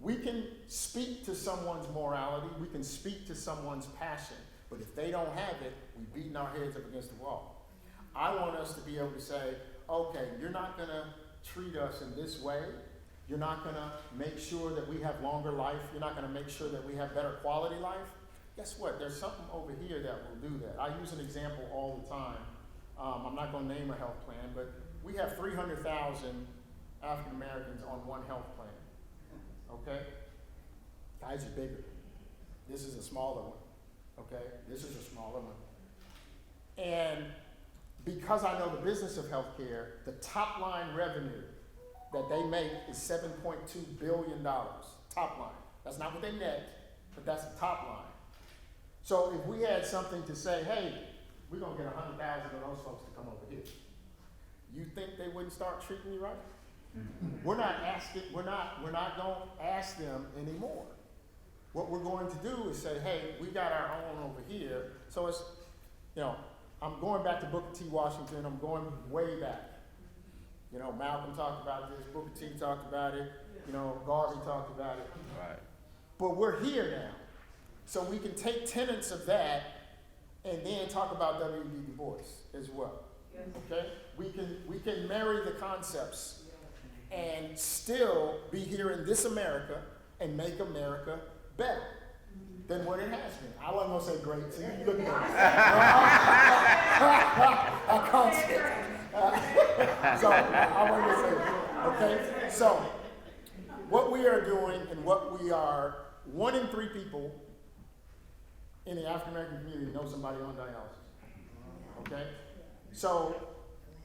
we can speak to someone's morality, we can speak to someone's passion, but if they don't have it, we're beating our heads up against the wall. I want us to be able to say, okay, you're not gonna treat us in this way. You're not gonna make sure that we have longer life. You're not gonna make sure that we have better quality life. Guess what? There's something over here that will do that. I use an example all the time. I'm not gonna name a health plan, but we have 300,000 African Americans on one health plan. Okay? Guys are bigger. This is a smaller one. Okay? This is a smaller one. And because I know the business of healthcare, the top line revenue that they make is $7.2 billion. Top line. That's not what they net, but that's the top line. So if we had something to say, hey, we're gonna get 100,000 of those folks to come over here, you think they wouldn't start treating you right? We're not gonna ask them anymore. What we're going to do is say, hey, we got our own over here. So it's, I'm going back to Booker T. Washington, I'm going way back. Malcolm talked about this, Booker T talked about it, Garvey talked about it. Right. But we're here now. So we can take tenets of that and then talk about W.E.B. Du Bois as well. Okay? We can marry the concepts and still be here in this America and make America better than what it has been. I wasn't gonna say great, so you look at me. I can't say it. So I wasn't gonna say it. Okay? So what we are doing and what we are, 1 in 3 people in the African American community know somebody on dialysis. Okay? So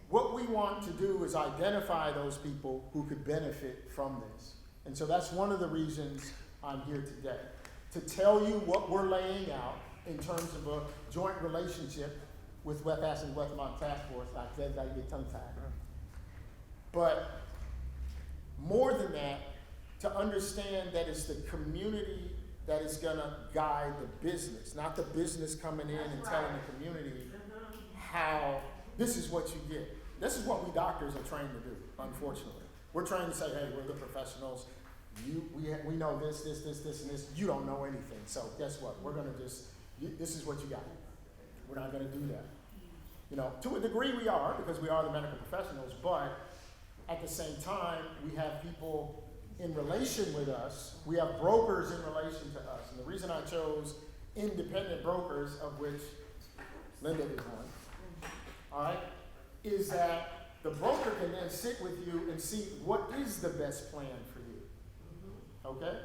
what we want to do is identify those people who could benefit from this. And so that's one of the reasons I'm here today, to tell you what we're laying out in terms of a joint relationship with West Athens Westmont Task Force. I said that I get tongue-tied. But more than that, to understand that it's the community that is gonna guide the business, not the business coming in and telling the community how this is what you get. This is what we doctors are trained to do, unfortunately. We're trained to say, hey, we're the professionals. We know this, and this. You don't know anything. So guess what? We're gonna this is what you got. We're not gonna do that. To a degree we are, because we are the medical professionals, but at the same time, we have people in relation with us. We have brokers in relation to us. And the reason I chose independent brokers, of which Linda is one, all right, is that the broker can then sit with you and see what is the best plan for you. Okay?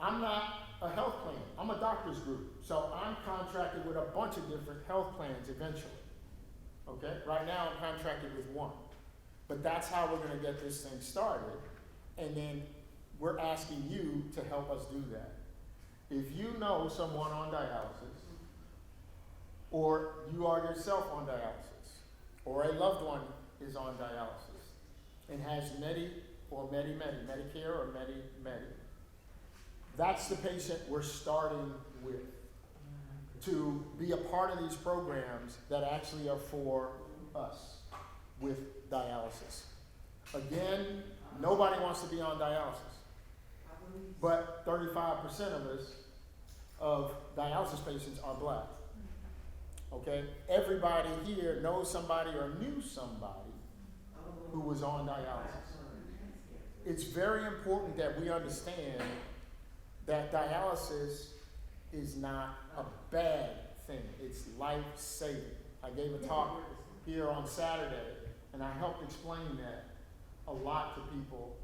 I'm not a health plan. I'm a doctor's group. So I'm contracted with a bunch of different health plans eventually. Okay? Right now I'm contracted with one. But that's how we're going to get this thing started. And then we're asking you to help us do that. If you know someone on dialysis, or you are yourself on dialysis, or a loved one is on dialysis and has Medi or Medicare or Medi, that's the patient we're starting with, to be a part of these programs that actually are for us with dialysis. Again, nobody wants to be on dialysis, but 35% of us, of dialysis patients, are Black. Okay? Everybody here knows somebody or knew somebody who was on dialysis. It's very important that we understand that dialysis is not a bad thing. It's life-saving. I gave a talk here on Saturday, and I helped explain that a lot to people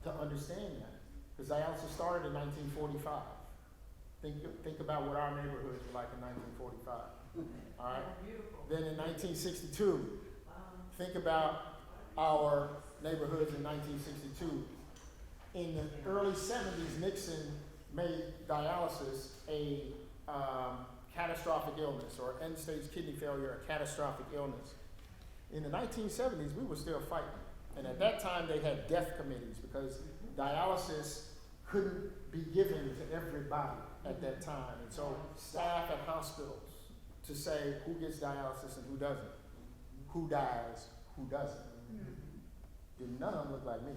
to understand that. Because dialysis started in 1945. Think about what our neighborhoods were like in 1945. All right? Then in 1962, think about our neighborhoods in 1962. in the early 70s, Nixon made dialysis a catastrophic illness, or end-stage kidney failure, a catastrophic illness. In the 1970s, we were still fighting. And at that time, they had death committees because dialysis couldn't be given to everybody at that time. And so staff at hospitals to say who gets dialysis and who doesn't, who dies, who doesn't. None of them look like me.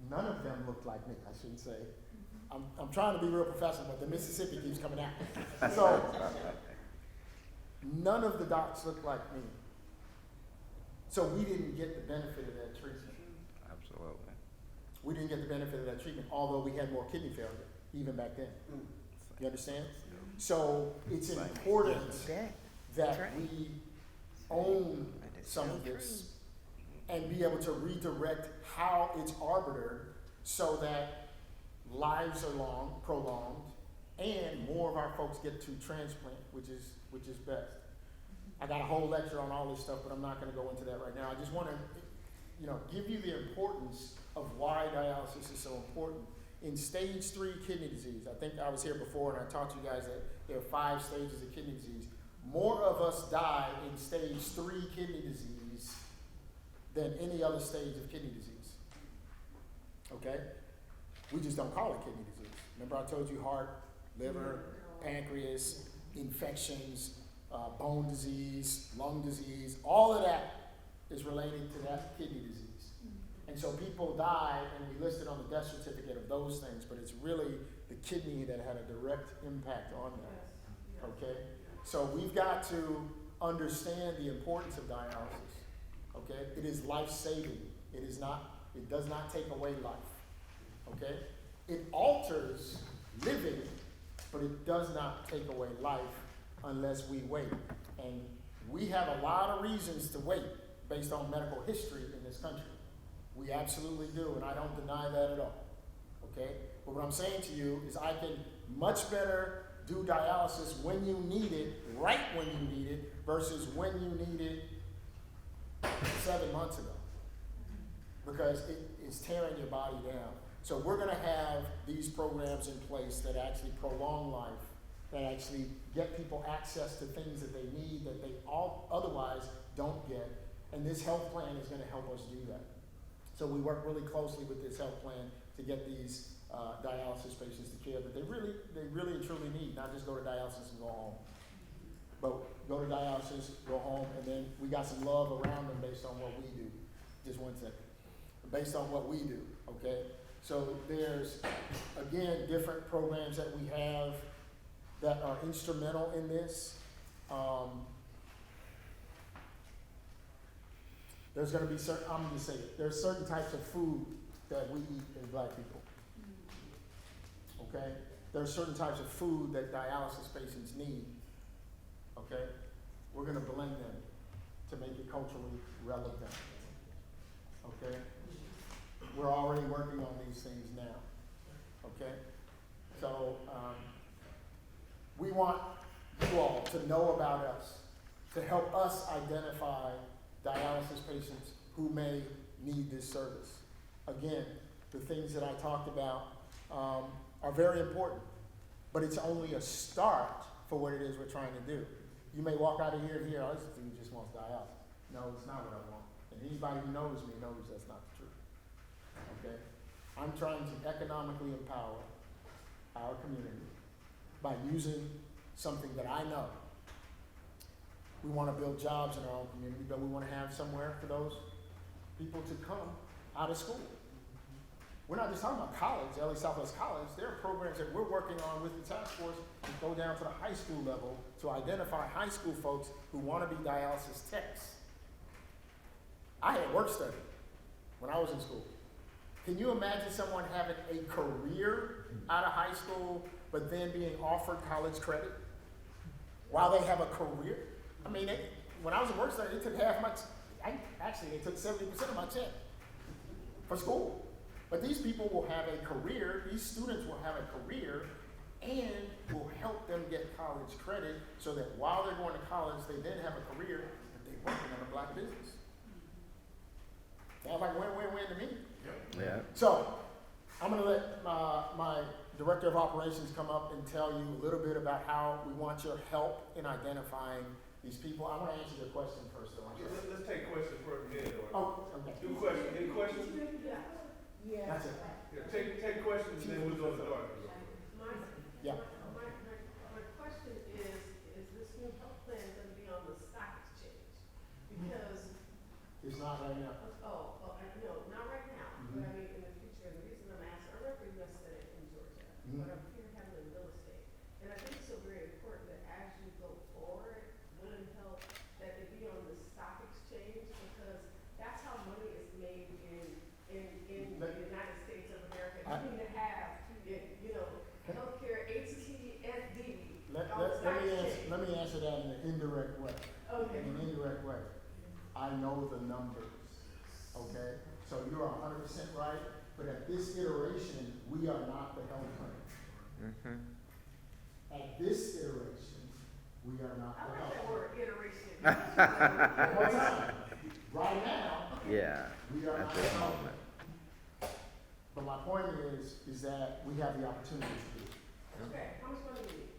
None of them look like me, I shouldn't say. I'm trying to be real professional, but the Mississippi keeps coming out. So none of the docs look like me. So we didn't get the benefit of that treatment. Absolutely. We didn't get the benefit of that treatment, although we had more kidney failure, even back then. You understand? So it's important that we own some of this and be able to redirect how it's arbitered so that lives are prolonged, and more of our folks get to transplant, which is best. I got a whole lecture on all this stuff, but I'm not going to go into that right now. I just want to, give you the importance of why dialysis is so important. In stage 3 kidney disease, I think I was here before and I taught you guys that there are 5 stages of kidney disease. More of us die in stage 3 kidney disease than any other stage of kidney disease. Okay? We just don't call it kidney disease. Remember I told you heart, liver, pancreas, infections, bone disease, lung disease, all of that is related to that kidney disease. And so people die, and we list it on the death certificate of those things, but it's really the kidney that had a direct impact on that. Okay? So we've got to understand the importance of dialysis. Okay? It is life-saving. It does not take away life. Okay? It alters living, but it does not take away life unless we wait. And we have a lot of reasons to wait based on medical history in this country. We absolutely do, and I don't deny that at all. Okay? But what I'm saying to you is I can much better do dialysis when you need it, right when you need it, versus when you need it 7 months ago. Because it is tearing your body down. So we're going to have these programs in place that actually prolong life, that actually get people access to things that they need that they otherwise don't get. And this health plan is going to help us do that. So we work really closely with this health plan to get these dialysis patients the care that they really and truly need. Not just go to dialysis and go home, but go to dialysis, go home, and then we got some love around them based on what we do. Just one second. Based on what we do, okay? So there's, again, different programs that we have that are instrumental in this. There's going to be certain, I'm going to say it, there's certain types of food that we eat as black people. Okay? There are certain types of food that dialysis patients need. Okay? We're going to blend them to make it culturally relevant. Okay? We're already working on these things now. Okay? So, we want you all to know about us, to help us identify dialysis patients who may need this service. Again, the things that I talked about are very important, but it's only a start for what it is we're trying to do. You may walk out of here and hear, oh, this dude just wants dialysis. No, it's not what I want. And anybody who knows me knows that's not the truth. Okay? I'm trying to economically empower our community by using something that I know. We want to build jobs in our own community, but we want to have somewhere for those people to come out of school. We're not just talking about college, LA Southwest College. There are programs that we're working on with the task force to go down to the high school level to identify high school folks who want to be dialysis techs. I had work study when I was in school. Can you imagine someone having a career out of high school, but then being offered college credit while they have a career? I mean, when I was in work study, it took half my, they took 70% of my check for school. But these people will have a career, these students will have a career, and will help them get college credit so that while they're going to college, they then have a career that they're working on a black business. Sounds like win-win-win to me. Yeah. So, I'm gonna let my Director of Operations come up and tell you a little bit about how we want your help in identifying these people. I wanna answer your question first, though. I'm sorry. Let's take questions first, then, or Oh, okay. do questions, any questions? Yeah. That's it. Yeah, take questions, and then we'll go to the audience. Yeah. My question is this new health plan gonna be on the stock exchange? Because, It's not right now. no, not right now, but I mean, in the future, and the reason I'm asking, I work for US Senate in Georgia, but I'm here handling real estate. And I think it's so very important that as you go forward, women help, that it be on the stock exchange, because that's how money is made in the United States of America. You need to have, healthcare, HTSD, on the stock exchange. Let me answer that in an indirect way. Okay. In an indirect way. I know the numbers, okay? So you're 100% right, but at this iteration, we are not the health plan. At this iteration, we are not I the like health that plan. word, iteration. One time. Right now, Yeah, we are at not the this health moment. plan. But my point is that we have the opportunity to do it. Okay, how much money do you need?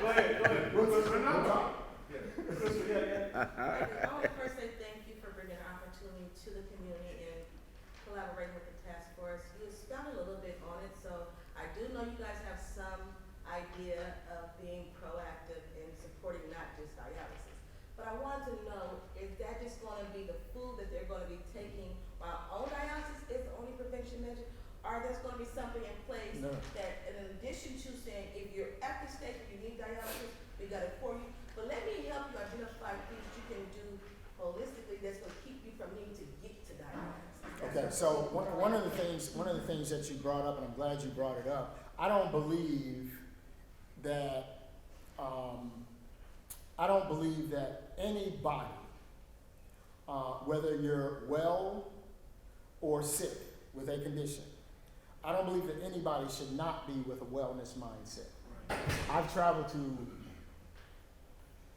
Go ahead. What's the number? Yeah. I want to first say thank you for bringing an opportunity to the community and collaborating with the task force. You expounded a little bit on it, so I do know you guys have some idea of being proactive in supporting not just dialysis. But I wanted to know, is that just going to be the food that they're going to be taking while on dialysis is the only prevention measure? Or there's going to be something in place No. that, in addition to saying, if you're at the stage where you need dialysis, we got it for you. But let me help you identify things you can do holistically that's going to keep you from needing to get to dialysis. Okay, so one of the things that you brought up, and I'm glad you brought it up, I don't believe that anybody, whether you're well or sick with a condition, I don't believe that anybody should not be with a wellness mindset. I've traveled to the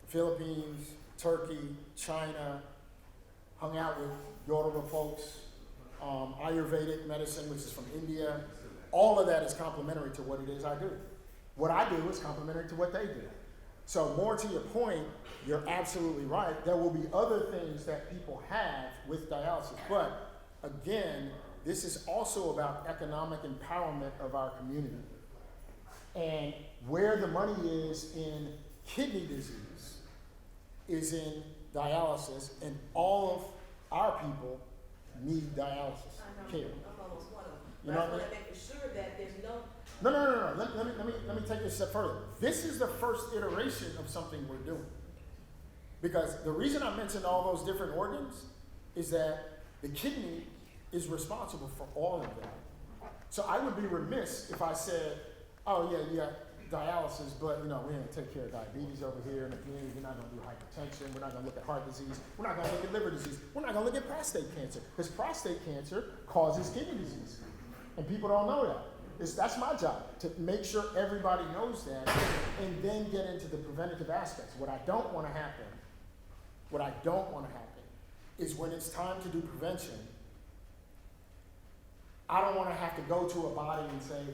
Philippines, Turkey, China, hung out with Yoruba folks, Ayurvedic medicine, which is from India. All of that is complementary to what it is I do. What I do is complementary to what they do. So more to your point, you're absolutely right. There will be other things that people have with dialysis. But again, this is also about economic empowerment of our community. And where the money is in kidney disease is in dialysis, and all of our people need dialysis care. I'm almost one of them. You But know I what I want to make sure that there's no No. Let me take it a step further. This is the first iteration of something we're doing. Because the reason I mentioned all those different organs is that the kidney is responsible for all of them. So I would be remiss if I said, oh yeah, you got dialysis, but we're gonna take care of diabetes over here in the community. We're not gonna do hypertension. We're not gonna look at heart disease. We're not gonna look at liver disease. We're not gonna look at prostate cancer, because prostate cancer causes kidney disease. And people don't know that. That's my job, to make sure everybody knows that, and then get into the preventative aspects. What I don't want to happen is when it's time to do prevention, I don't want to have to go to a body and say,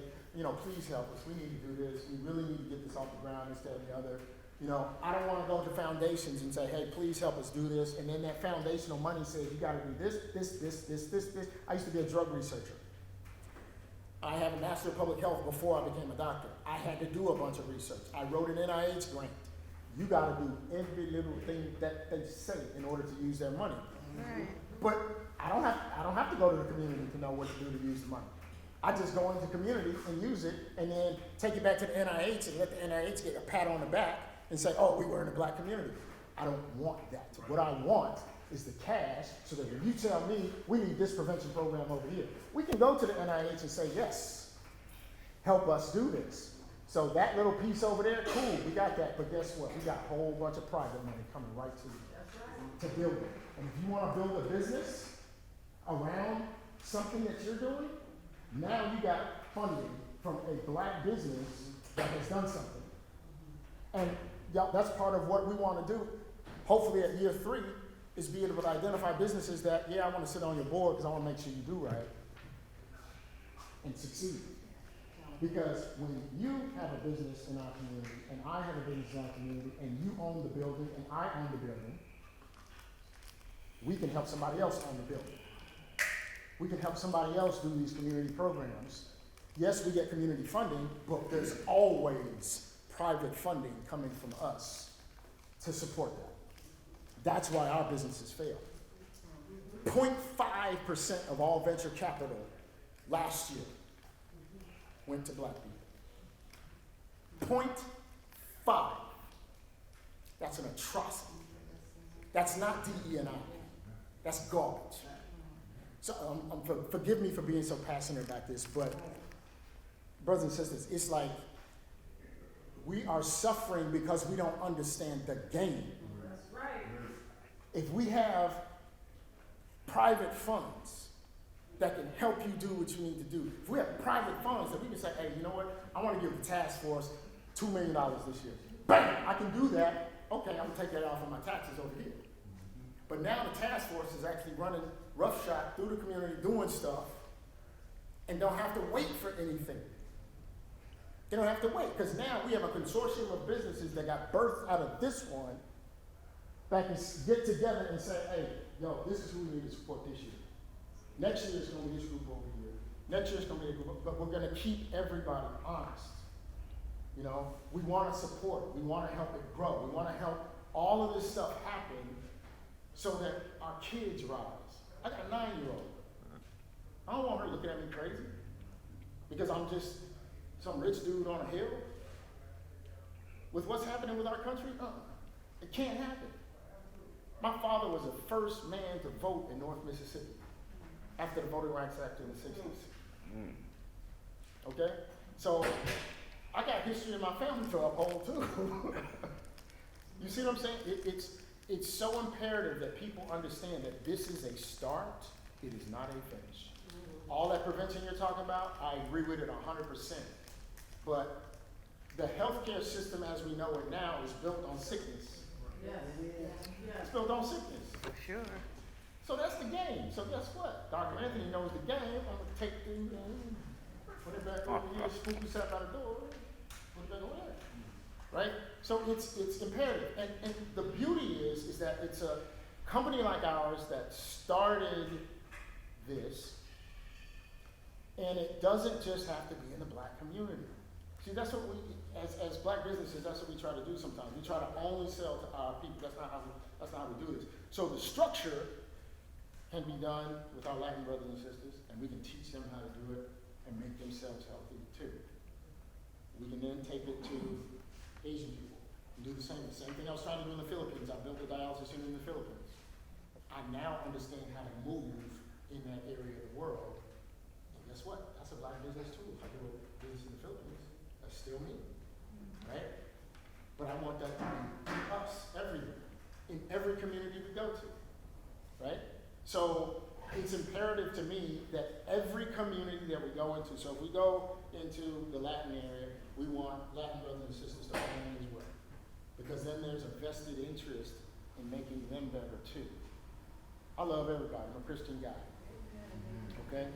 please help us. We need to do this. We really need to get this off the ground, this, that, and the other. I don't want to go to foundations and say, hey, please help us do this. And then that foundational money says, you got to do this. I used to be a drug researcher. I have a Master of Public Health before I became a doctor. I had to do a bunch of research. I wrote an NIH grant. You got to do every little thing that they say in order to use their money. Right. But I don't have to go to the community to know what to do to use the money. I just go into the community and use it, and then take it back to the NIH and let the NIH get a pat on the back and say, oh, we were in a black community. I don't want that. What I want is the cash, so that when you tell me we need this prevention program over here, we can go to the NIH and say, yes, help us do this. So that little piece over there, cool, we got that. But guess what? We got a whole bunch of private money coming right to you to build it. And if you want to build a business around something that you're doing, now you got funding from a black business that has done something. And that's part of what we want to do. Hopefully at year 3 is be able to identify businesses that, I want to sit on your board because I want to make sure you do right. and succeed. Because when you have a business in our community, and I have a business in our community, and you own the building, and I own the building, we can help somebody else own the building. We can help somebody else do these community programs. Yes, we get community funding, but there's always private funding coming from us to support that. That's why our businesses fail. 0.5% of all venture capital last year went to black people. 0.5. That's an atrocity. That's not DE&I. That's garbage. So forgive me for being so passionate about this, but brothers and sisters, it's like we are suffering because we don't understand the game. That's right. If we have private funds that can help you do what you need to do, if we have private funds that we can say, hey, you know what, I want to give the task force $2 million this year. Bam! I can do that. Okay, I'm going to take that off of my taxes over here. But now the task force is actually running roughshod through the community, doing stuff, and don't have to wait for anything. They don't have to wait, because now we have a consortium of businesses that got birthed out of this one that can get together and say, hey, yo, this is who we need to support this year. Next year it's going to be this group over here. Next year it's going to be a group, but we're going to keep everybody honest. You know, we want to support, we want to help it grow, we want to help all of this stuff happen so that our kids rise. I got a 9-year-old. I don't want her looking at me crazy because I'm just some rich dude on a hill. With what's happening with our country, it can't happen. My father was the first man to vote in North Mississippi after the Voting Rights Act in the 60s. Okay? So I got history in my family to uphold too. You see what I'm saying? It's so imperative that people understand that this is a start, it is not a finish. All that prevention you're talking about, I agree with it 100%. But the healthcare system as we know it now is built on sickness. Yes. It's built on sickness. For sure. So that's the game. So guess what? Dr. Anthony knows the game. I'm going to take the put it back over here, scoop you out by the door, put it back over there. Right? So it's imperative. And the beauty is that it's a company like ours that started this, and it doesn't just have to be in the black community. See, that's what we, as black businesses, that's what we try to do sometimes. We try to only sell to our people. That's not how we do this. So the structure can be done with our Latin brothers and sisters, and we can teach them how to do it and make themselves healthy too. We can then take it to Asian people and do the same thing I was trying to do in the Philippines. I built a dialysis unit in the Philippines. I now understand how to move in that area of the world. And guess what? That's a black business too. If I do a business in the Philippines, that's still me, right? But I want that to be us everywhere, in every community we go to, right? So it's imperative to me that every community that we go into, so if we go into the Latin area, we want Latin brothers and sisters to own as well. Because then there's a vested interest in making them better too. I love everybody. I'm a Christian guy. Okay?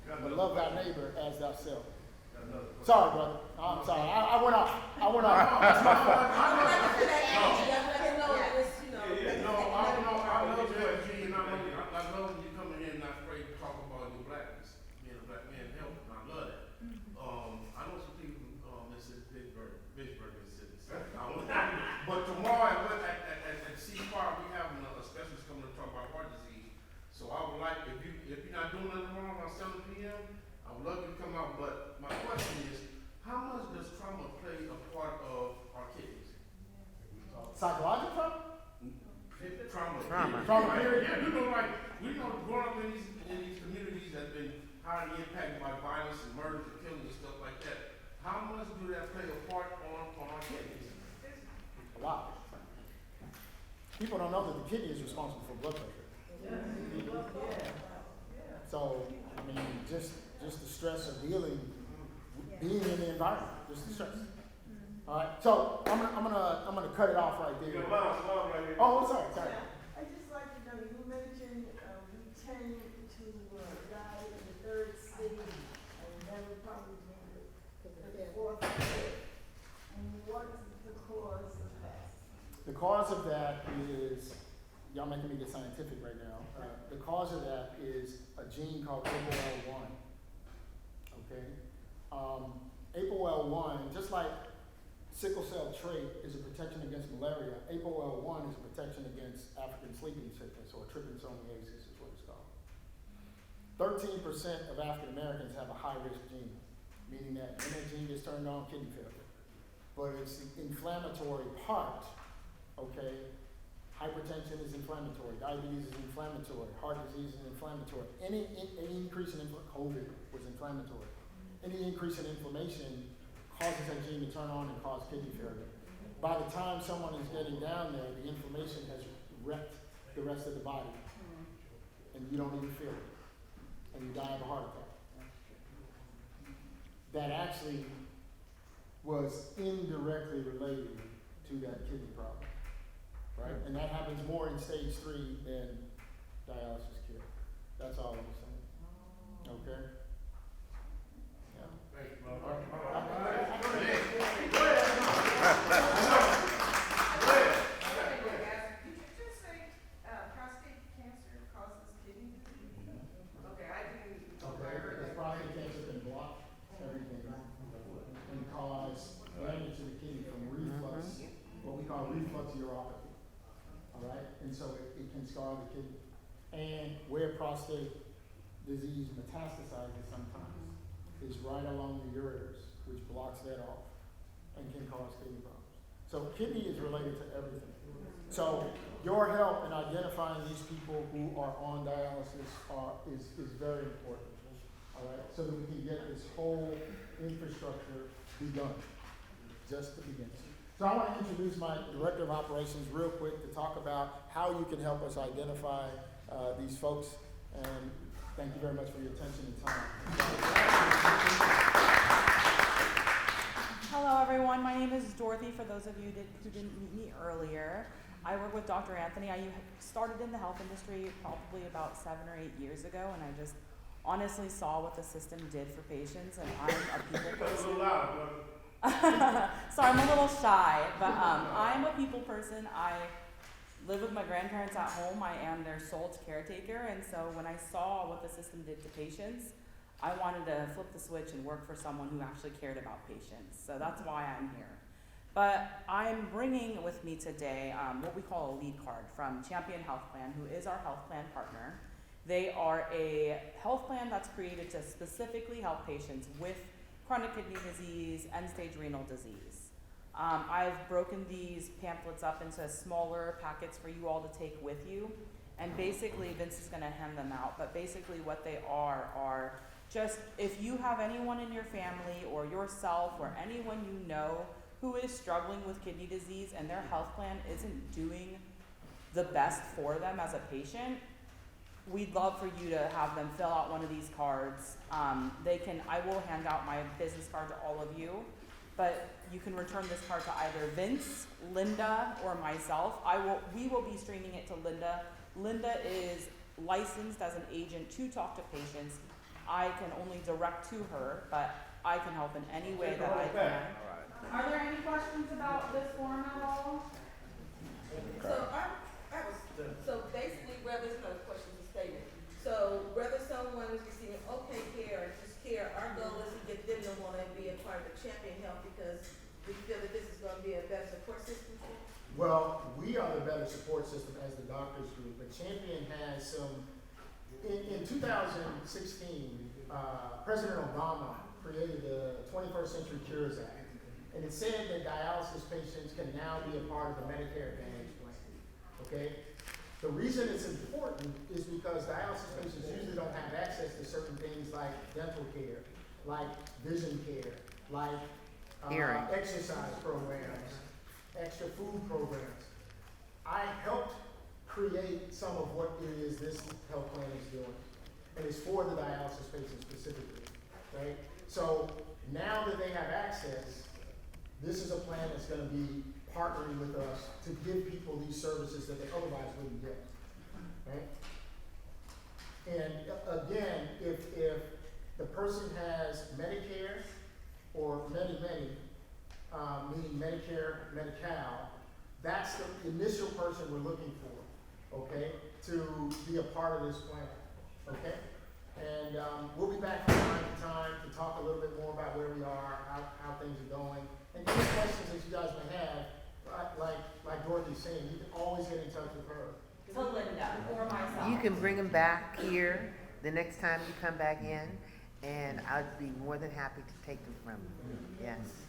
But love thy neighbor as thyself. Sorry, brother. I'm sorry. I went off. That's my fault. I love when you come in here and not afraid to talk about your blackness, being a black man help, and I love that. I know some people, Mississippi, Pittsburgh, Mississippi. But tomorrow at C Park, we having a specialist coming to talk about heart disease. So I would like, if you're not doing nothing wrong around 7 p.m., I would love you to come out. But my question is, how much does trauma play a part of our kids? Psychological trauma? Trauma period. Yeah, we know growing up in these communities that have been highly impacted by violence and murders and killings and stuff like that. How much do that play a part on our kids? A lot. People don't know that the kidney is responsible for blood pressure. So, I mean, just the stress of being in the environment, just the stress. All right, so I'm gonna cut it off right there. Oh, sorry. I just like to know, you mentioned we tend to die in the third cause of that is, y'all making me get scientific right now. The cause of that is a gene called APOL1. Okay? APOL1, just like sickle cell trait is a protection against malaria, APOL1 is a protection against African sleeping sickness, or trypanosomiasis is what it's called. 13% of African Americans have a high-risk gene, meaning that when that gene gets turned on, kidney failure. But it's the inflammatory part, okay? Hypertension is inflammatory, diabetes is inflammatory, heart disease is inflammatory. Any increase in COVID was inflammatory. Any increase in inflammation causes that gene to turn on and cause kidney failure. By the time someone is getting down there, the inflammation has wrecked the rest of the body, and you don't even feel it, and you die of a heart attack. That actually was indirectly related to that kidney problem, right? And that happens more in stage 3 than dialysis care. That's all I'm saying. Okay? Yeah. Thank you, All brother. right. Did you just say, prostate cancer causes kidney disease? Okay, I didn't. Okay, because prostate cancer can block everything and cause damage to the kidney from reflux, what we call reflux uropathy. All right, and so it can scar the kidney. And where prostate disease metastasizes sometimes is right along the ureters, which blocks that off and can cause kidney problems. So kidney is related to everything. So your help in identifying these people who are on dialysis is very important. All right, so that we can get this whole infrastructure begun, just to begin. So I want to introduce my Director of Operations real quick to talk about how you can help us identify these folks, and thank you very much for your attention and time. Hello, everyone. My name is Dorothy, for those of you who didn't meet me earlier. I work with Dr. Anthony. I started in the health industry probably about 7 or 8 years ago, and I just honestly saw what the system did for patients, and I'm a people person. So I'm a little shy, but I'm a people person. I live with my grandparents at home. I am their sole caretaker, and so when I saw what the system did to patients, I wanted to flip the switch and work for someone who actually cared about patients. So that's why I'm here. But I'm bringing with me today what we call a lead card from Champion Health Plan, who is our health plan partner. They are a health plan that's created to specifically help patients with chronic kidney disease, end-stage renal disease. I've broken these pamphlets up into smaller packets for you all to take with you. And basically, Vince is gonna hand them out, but basically what they are just, if you have anyone in your family or yourself or anyone you know who is struggling with kidney disease and their health plan isn't doing the best for them as a patient, we'd love for you to have them fill out one of these cards. I will hand out my business card to all of you, but you can return this card to either Vince, Linda, or myself. We will be streaming it to Linda. Linda is licensed as an agent to talk to patients. I can only direct to her, but I can help in any way that I can. Are there any questions about this form at all? So basically, whether it's not a question, it's a statement. So whether someone is receiving okay care or just care, our goal is to get them to want to be a part of the Champion Health because we feel that this is going to be a better support system. Well, we are the better support system as the doctors group, but Champion has some. In 2016, President Obama created the 21st Century Cures Act, and it said that dialysis patients can now be a part of the Medicare Advantage plan. Okay? The reason it's important is because dialysis patients usually don't have access to certain things like dental care, like vision care, like exercise programs, extra food programs. I helped create some of what it is this health plan is doing. And it's for the dialysis patients specifically, right? So now that they have access, this is a plan that's gonna be partnering with us to give people these services that they otherwise wouldn't get, right? And again, if the person has Medicare or meaning Medicare, Medi-Cal, That's the initial person we're looking for, okay, to be a part of this plan, okay? And we'll be back from time to time to talk a little bit more about where we are, how things are going. And any questions that you guys may have, like Dorothy's saying, you can always get in touch with her. To Linda or myself. You can bring them back here the next time you come back in, and I'd be more than happy to take them from you. Yes.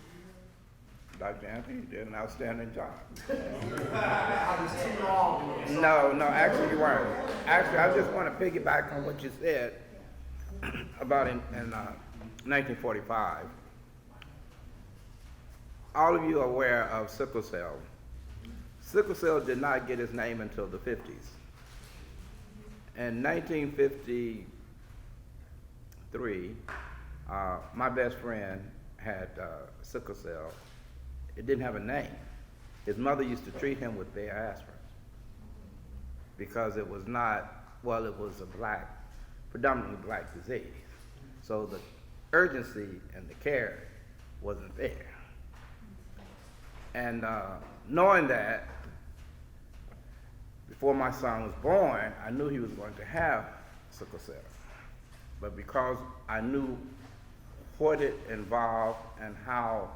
Dr. Anthony, you did an outstanding job. I was too long. No, actually you weren't. Actually, I just want to piggyback on what you said about in 1945. All of you are aware of sickle cell. Sickle cell did not get its name until the 50s. In 1953, my best friend had sickle cell. It didn't have a name. His mother used to treat him with Bayer aspirin because it was not, well, it was a predominantly black disease. So the urgency and the care wasn't there. And knowing that, before my son was born, I knew he was going to have sickle cell. But because I knew what it involved and how,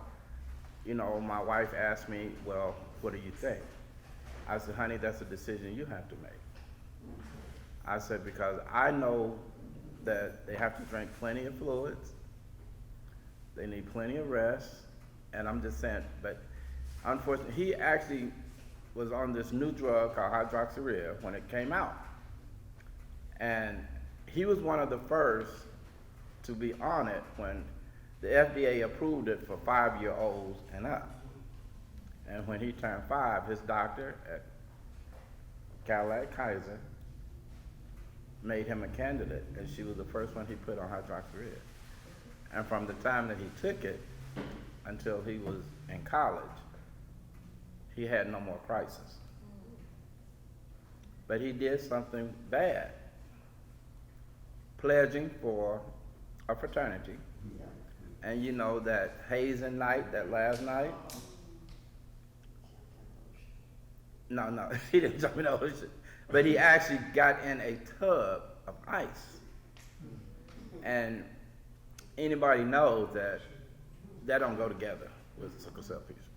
my wife asked me, well, what do you think? I said, honey, that's a decision you have to make. I said, because I know that they have to drink plenty of fluids, they need plenty of rest, and I'm just saying, but unfortunately, he actually was on this new drug called hydroxyurea when it came out. And he was one of the first to be on it when the FDA approved it for 5-year-olds and up. And when he turned 5, his doctor at Cadillac Kaiser made him a candidate, and she was the first one he put on hydroxyurea. And from the time that he took it until he was in college, he had no more crisis. But he did something bad, pledging for a fraternity. And you know that hazing night, that last night? No, he didn't jump in the ocean. But he actually got in a tub of ice. And anybody knows that that don't go together with sickle cell patients.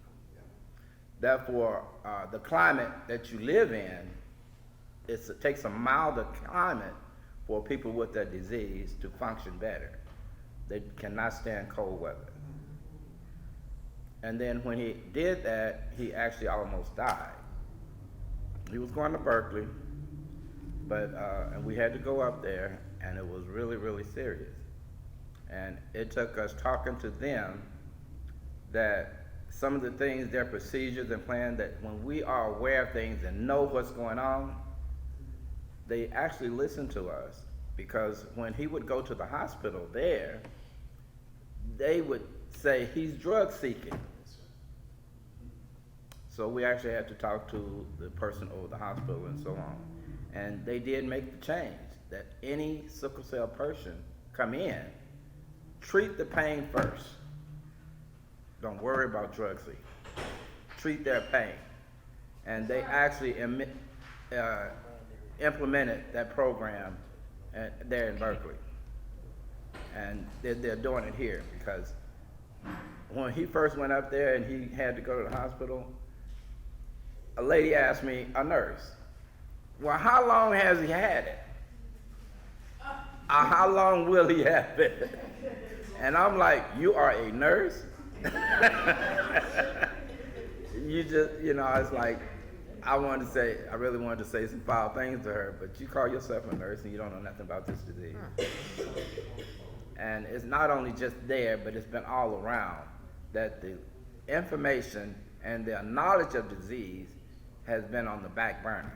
Therefore, the climate that you live in, it takes a milder climate for people with that disease to function better. They cannot stand cold weather. And then when he did that, he actually almost died. He was going to Berkeley, but and we had to go up there, and it was really, really serious. And it took us talking to them that some of the things, their procedures and plans, that when we are aware of things and know what's going on, they actually listen to us. Because when he would go to the hospital there, they would say he's drug seeking. So we actually had to talk to the person over the hospital and so on. And they did make the change that any sickle cell person come in, treat the pain first. Don't worry about drug seeking. Treat their pain. And they actually implemented that program there in Berkeley. And they're doing it here because when he first went up there and he had to go to the hospital, a lady asked me, a nurse, well, how long has he had it? How long will he have it? And I'm like, you are a nurse? You just, it's like, I really wanted to say some foul things to her, but you call yourself a nurse and you don't know nothing about this disease. And it's not only just there, but it's been all around that the information and the knowledge of disease has been on the back burner.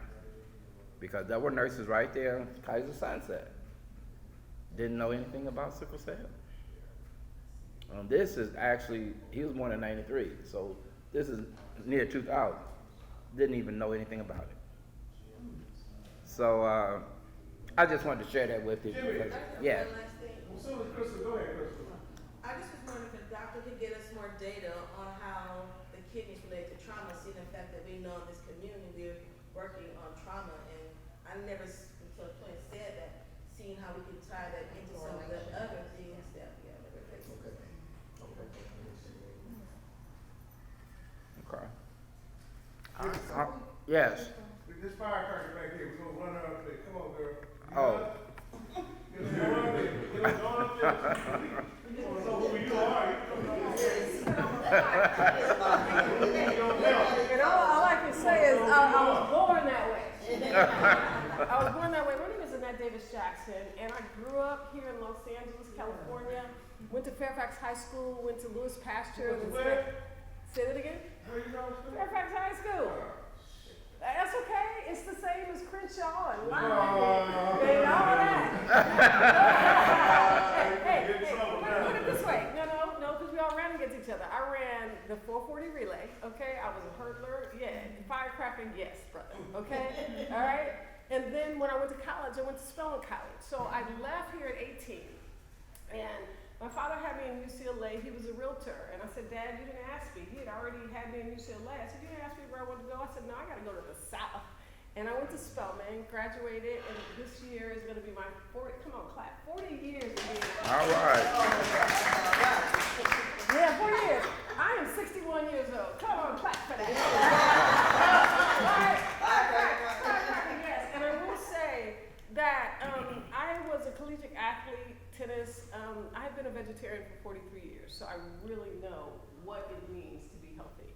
Because there were nurses right there on Kaiser Sunset. Didn't know anything about sickle cell. This is actually, he was born in '93, so this is near 2000. Didn't even know anything about it. So I just wanted to share that with you. Because, yeah. So Crystal, go ahead, Crystal. I just was wondering if the doctor could get us more data on how the kidneys relate to trauma, seeing the fact that we know working on trauma, and I never, until Clint said that, seeing how we can tie that into some of the other things that we have never did. Okay. Okay. Yes. With this firecracker back here, we're gonna run her up there. Come on, girl. Oh. Get her up there. Get her going up there. You wanna know who you are? And all I can say is, I was born that way. I was born that way. My name is Annette Davis Jackson, and I grew up here in Los Angeles, California. Went to Fairfax High School, went to Lewis Pasture. Say that again? Fairfax High School. That's okay. It's the same as Crenshaw and Lyman and all that. Hey, put it this way. No, because we all ran against each other. I ran the 440 relay, okay? I was a hurdler, yeah. Firecracker, yes, brother, okay? All right? And then when I went to college, I went to Spelman College. So I left here at 18. And my father had me in UCLA. He was a realtor. And I said, Dad, you didn't ask me. He had already had me in UCLA. I said, you didn't ask me where I wanted to go. I said, no, I got to go to the South. And I went to Spelman, graduated, and this year is going to be my 40 years of being All right. Yeah, 4 years. I am 61 years old. Come on, clap for that. Right? Yes. And I will say that I was a collegiate athlete, tennis. I've been a vegetarian for 43 years, so I really know what it means to be healthy.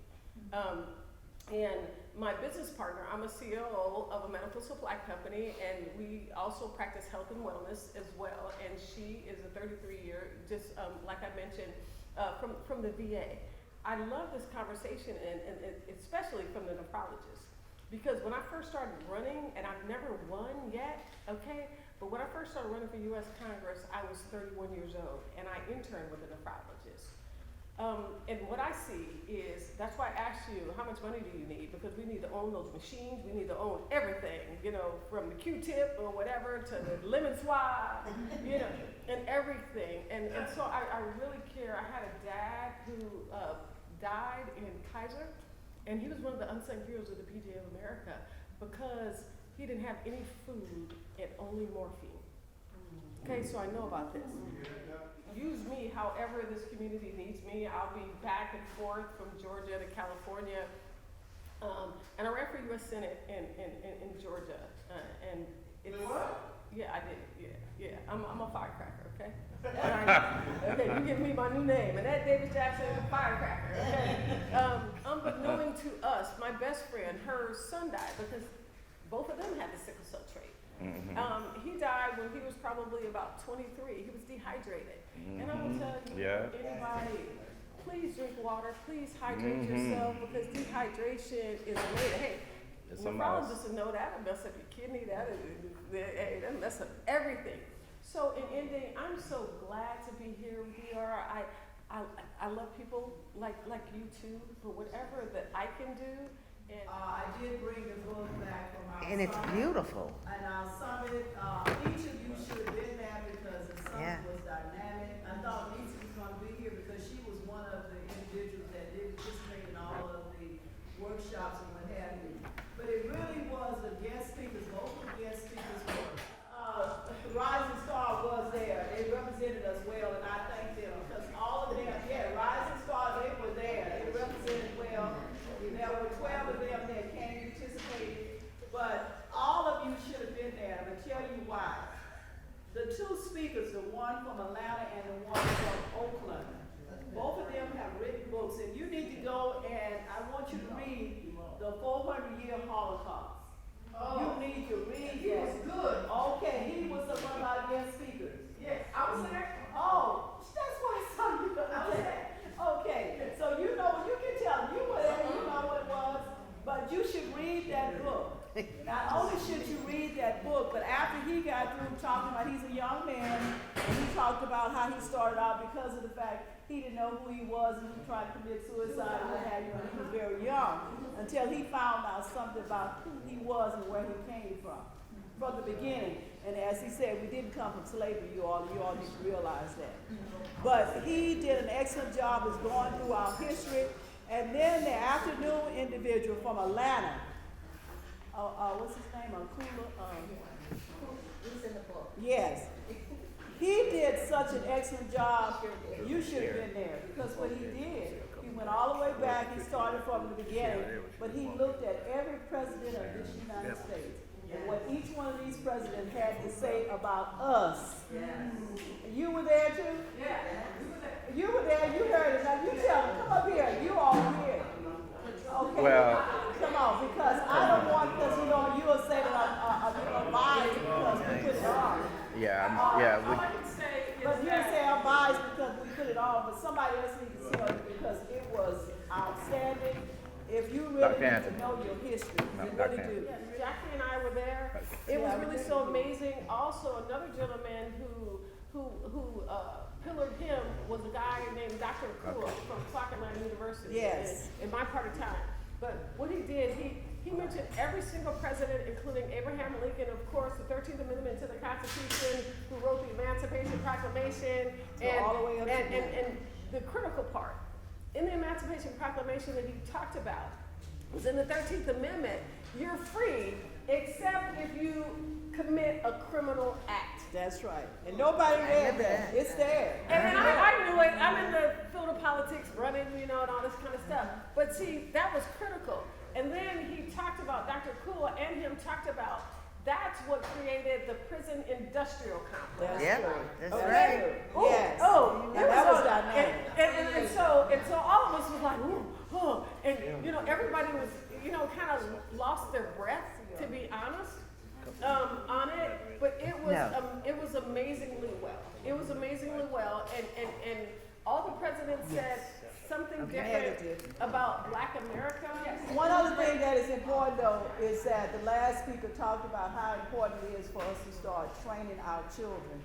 And my business partner, I'm a CEO of a medical supply company, and we also practice health and wellness as well. And she is a 33-year, just like I mentioned, from the VA. I love this conversation, and especially from the nephrologist, because when I first started running, and I've never won yet, okay, but when I first started running for U.S. Congress, I was 31 years old, and I interned with a nephrologist. And what I see is, that's why I asked you, how much money do you need? Because we need to own those machines, we need to own everything, from the Q-tip or whatever to the lemon swab, and everything. And so I really care. I had a dad who died in Kaiser, and he was one of the unsung heroes of the PGA of America because he didn't have any food and only morphine. Okay, so I know about this. Use me however this community needs me. I'll be back and forth from Georgia to California. And I ran for U.S. Senate in Georgia. And it's, yeah, I did. Yeah. I'm a firecracker, okay? Okay, you give me my new name. Annette Davis Jackson, firecracker, okay? Unbeknown to us, my best friend, her son died because both of them had the sickle cell trait. He died when he was probably about 23. He was dehydrated. And I will tell you, anybody, please drink water, please hydrate yourself, because dehydration is related. Hey, nephrologists will know that'll mess up your kidney, that'll mess up everything. So in ending, I'm so glad to be here. I love people like you too, but whatever that I can do. And I did bring the book back from our And it's summit. beautiful. And our summit, each of you should have been there because the summit was dynamic. I thought Lisa was going to be here because she was one of the individuals that did participate in all of the workshops and what have you. But it really was the guest speakers, both the guest speakers were. Rising Star was there. They represented us well, and I thank them because all of them, Rising Star, they were there. They represented well. There were 12 of them that came and participated, but all of you should have been there. I'm going to tell you why. The two speakers, the one from Atlanta and the one from Oakland, both of them have written books, and you need to go and I want you to read the 400-Year Holocaust. You need to read that. He was good. Okay, he was one of our guest speakers. Yes, I was there. Oh, that's why I saw you. I was there. Okay, so you can tell you were there, you know what it was, but you should read that book. Not only should you read that book, but after he got through talking about he's a young man, and he talked about how he started out because of the fact he didn't know who he was and he tried to commit suicide and what have you, and he was very young, until he found out something about who he was and where he came from the beginning. And as he said, we didn't come from slavery, you all need to realize that. But he did an excellent job of going through our history. And then the afternoon individual from Atlanta, what's his name, Kula, It's in the book. yes. He did such an excellent job. You should have been there, because what he did, he went all the way back, he started from the beginning, but he looked at every president of this United States, and what each one of these presidents had to say about us. You were there too? Yeah. You were there, you heard it, now you tell them, come up here, you all here. Okay, Well- come on, because I don't want, because you will say that I'm biased because we put it on. But you say I'm biased because we put it on, but somebody else needs to tell you because it was outstanding. If you really Dr. need to Anthony. know your history, No, you Dr. really do. Anthony. Jackie and I were there. It was really so amazing. Also, another gentleman who pillared him was a guy named Dr. Kua from Clark Atlanta University. Yes. In my part of town. But what he did, he mentioned every single president, including Abraham Lincoln, of course, the 13th Amendment to the Constitution, who wrote the Emancipation Proclamation, all the way up to and the critical part in the Emancipation Proclamation that he talked about was in the 13th Amendment. You're free except if you commit a criminal act. That's right. And nobody read that. It's there. And I knew it. I'm in the field of politics, running, and all this kind of stuff. But see, that was critical. And then he talked about, Dr. Kula and him talked about, that's what created the prison industrial complex. That's true. That's Okay. right. Oh, Yes. oh, And that was dynamic. and so all of us was like, ooh, oh, and everybody was, kind of lost their breath, to be honest, on it. But it was amazingly well. It was amazingly well, and all the presidents said something different about Black America. One other thing that is important though is that the last speaker talked about how important it is for us to start training our children.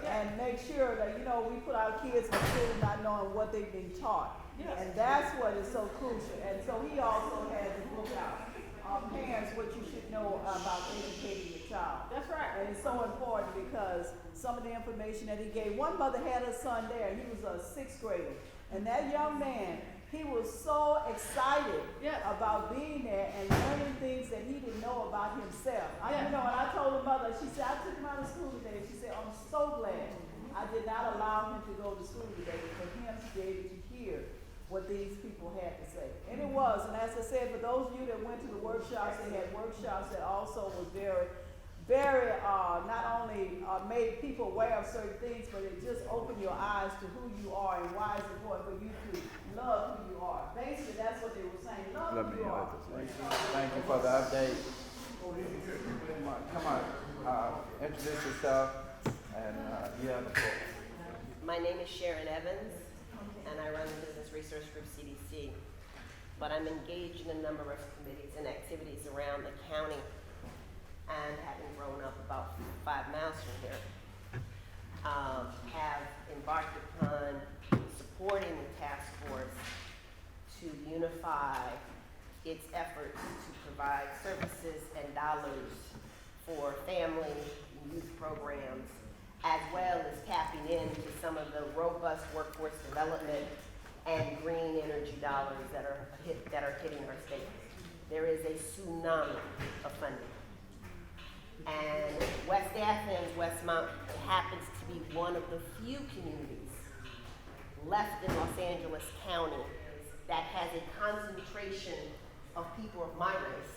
And make sure that, we put our kids in school not knowing what they've been taught. And that's what is so crucial. And so he also has a book out, Parents, What You Should Know About Educating Your Child. That's right. And it's so important because some of the information that he gave, one mother had her son there, he was a 6th grader. And that young man, he was so excited about being there and learning things that he didn't know about himself. And I told the mother, she said, I took him out of school today. She said, I'm so glad I did not allow him to go to school today for him to be able to hear what these people had to say. And it was, and as I said, for those of you that went to the workshops, they had workshops that also was very, very, not only made people aware of certain things, but it just opened your eyes to who you are and why it's important for you to love who you are. Basically, that's what they were saying. Love who you are. Thank you for the update. Come on, introduce yourself, and you have the floor. My name is Sharon Evans, and I run the Business Resource Group CDC. But I'm engaged in a number of committees and activities around the county, and having grown up about 5 miles from here, have embarked upon supporting the task force to unify its efforts to provide services and dollars for family and youth programs, as well as tapping into some of the robust workforce development and green energy dollars that are hitting our state. There is a tsunami of funding. And West Athens, Westmont happens to be one of the few communities left in Los Angeles County that has a concentration of people of my race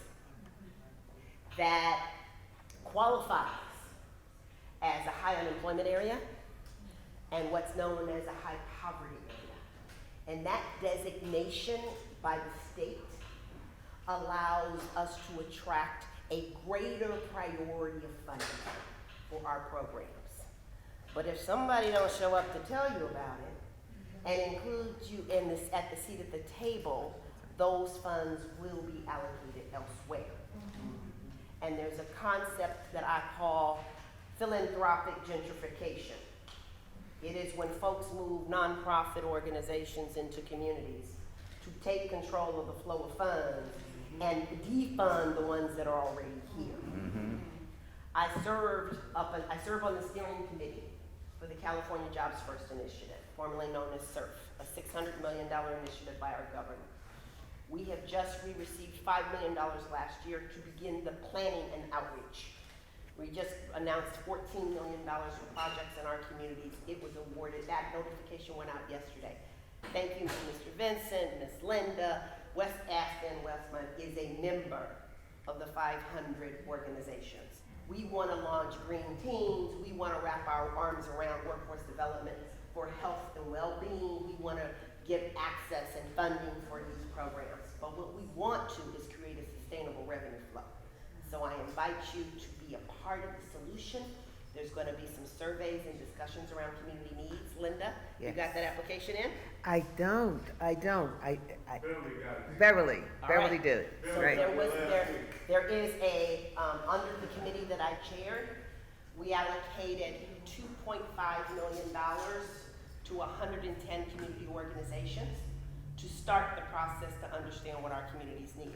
that qualifies as a high unemployment area and what's known as a high poverty area. And that designation by the state allows us to attract a greater priority of funding for our programs. But if somebody don't show up to tell you about it and include you in this at the seat at the table, those funds will be allocated elsewhere. And there's a concept that I call philanthropic gentrification. It is when folks move nonprofit organizations into communities to take control of the flow of funds and defund the ones that are already here. I serve on the steering committee for the California Jobs First Initiative, formerly known as SURF, a $600 million initiative by our government. We have received $5 million last year to begin the planning and outreach. We just announced $14 million for projects in our communities. It was awarded, that notification went out yesterday. Thank you to Mr. Vincent, Ms. Linda. West Athens, Westmont is a member of the 500 organizations. We want to launch green teams. We want to wrap our arms around workforce development for health and well-being. We want to give access and funding for these programs. But what we want to is create a sustainable revenue flow. So I invite you to be a part of the solution. There's going to be some surveys and discussions around community needs. Linda, you got that application in? I don't. Beverly got it. Beverly did it. So Right. there is a, under the committee that I chaired, we allocated $2.5 million to 110 community organizations to start the process to understand what our communities need.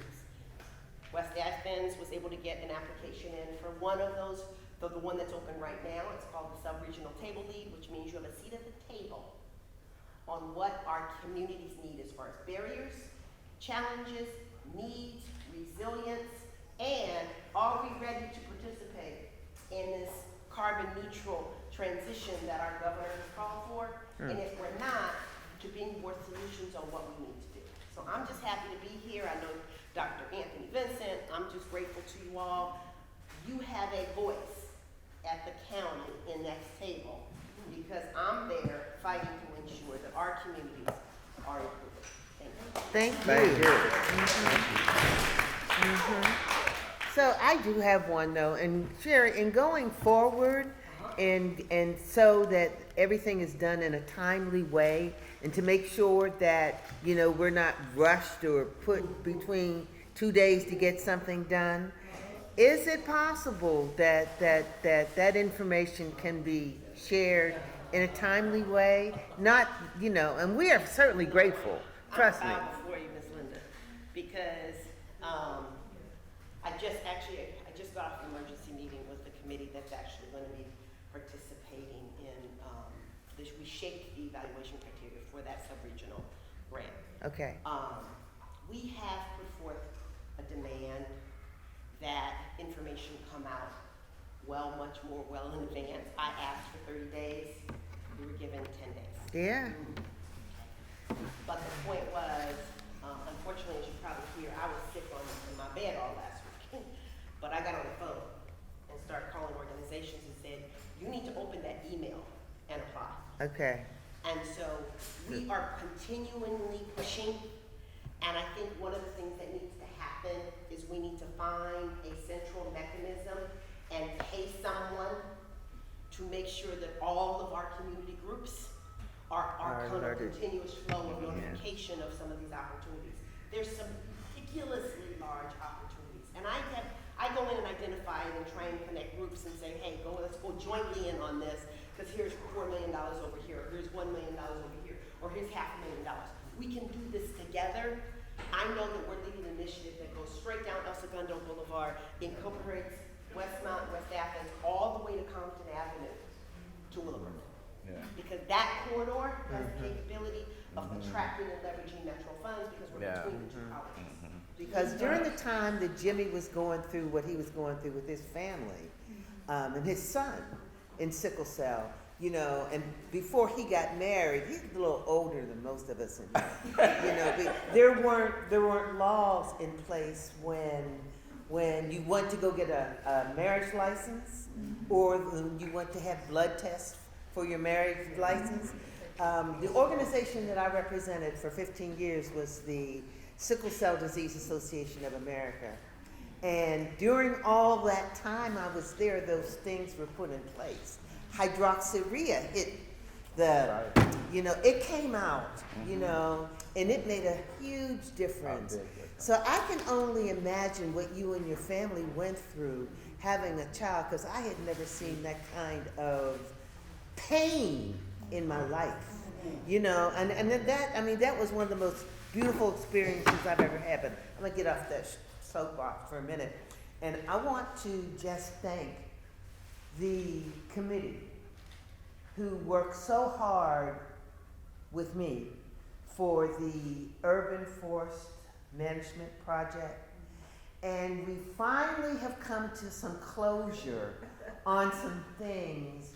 West Athens was able to get an application in for one of those, the one that's open right now. It's called the Sub-Regional Table Lead, which means you have a seat at the table on what our communities need as far as barriers, challenges, needs, resilience, and are we ready to participate in this carbon neutral transition that our governor has called for? And if we're not, to bring more solutions on what we need to do. So I'm just happy to be here. I know Dr. Anthony Vincent, I'm just grateful to you all. You have a voice at the county in that table because I'm there fighting to ensure that our communities are improving. Thank you. Thank you. So I do have one though, and Sherry, in going forward, and so that everything is done in a timely way, and to make sure that, you know, we're not rushed or put between 2 days to get something done, is it possible that information can be shared in a timely way? Not, you know, and we are certainly grateful, trust me. I'm proud for you, Ms. Linda, because I just got off an emergency meeting with the committee that's actually going to be participating in we shaped the evaluation criteria for that sub-regional grant. Okay. We have put forth a demand that information come out much more well in advance. I asked for 30 days. We were given 10 days. Yeah. But the point was, unfortunately, as you probably hear, I was sick in my bed all last week. But I got on the phone and started calling organizations and said, you need to open that email and apply. Okay. And so we are continually pushing, and I think one of the things that needs to happen is we need to find a central mechanism and pay someone to make sure that all of our community groups are kind of continuous flow of notification of some of these opportunities. There's some ridiculously large opportunities, and I go in and identify and try and connect groups and say, hey, let's go jointly in on this, because here's $4 million over here, or here's $1 million over here, or here's $500,000. We can do this together. I know that we're leading an initiative that goes straight down El Segundo Boulevard, incorporates Westmont, West Athens, all the way to Compton Avenue to Willowbrook. Yeah. Because that corridor has the capability of attracting and leveraging metro funds because we're between the two colleges. Because during the time that Jimmy was going through what he was going through with his family, and his son in sickle cell, you know, and before he got married, he's a little older than most of us in here. You know, there weren't laws in place when you went to go get a marriage license, or when you went to have blood tests for your marriage license. The organization that I represented for 15 years was the Sickle Cell Disease Association of America. And during all that time I was there, those things were put in place. Hydroxyurea hit you know, it came out, you know, and it made a huge difference. So I can only imagine what you and your family went through having a child, because I had never seen that kind of pain in my life, you know, and that was one of the most beautiful experiences I've ever had. But I'm gonna get off that soapbox for a minute, and I want to just thank the committee who worked so hard with me for the urban forest management project. And we finally have come to some closure on some things.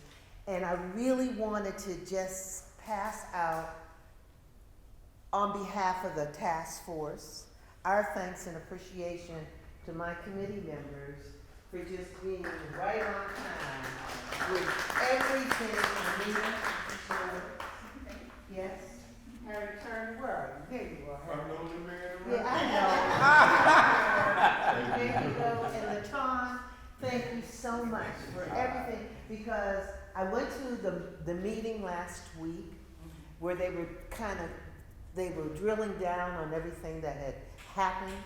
And I really wanted to just pass out, on behalf of the task force, our thanks and appreciation to my committee members for just being right on time with everything. Anita, yes? Harry Turner, where are you? There you are, Harry. Yeah, I know. There you go. And LaTon, thank you so much for everything, because I went to the meeting last week where they were drilling down on everything that had happened.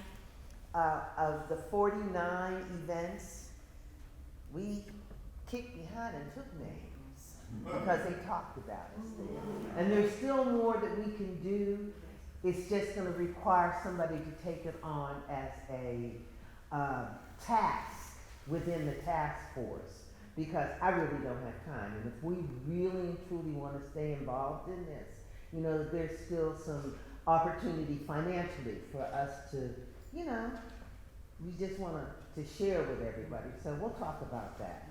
Of the 49 events, we kicked behind and took names because they talked about us. And there's still more that we can do. It's just going to require somebody to take it on as a task within the task force, because I really don't have time. And if we really and truly want to stay involved in this, you know, there's still some opportunity financially for us to, you know, we just want to share with everybody. So we'll talk about that.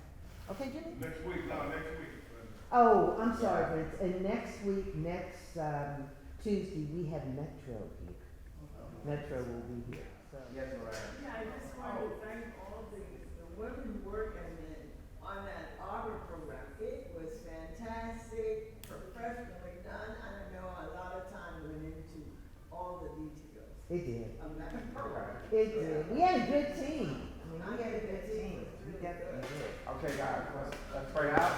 Okay, Jimmy? Next week. Oh, I'm sorry, Vince. And next week, next Tuesday, we have Metro here. Metro will be here. So. Yes, Loretta. Yeah, I just wanted to thank all the women working on that Arbor program. It was fantastic, professionally done. I know a lot of time went into all the details It did. of that program. It did. We had a good team. I mean, we had a good team. We definitely did. Okay, guys, let's pray out.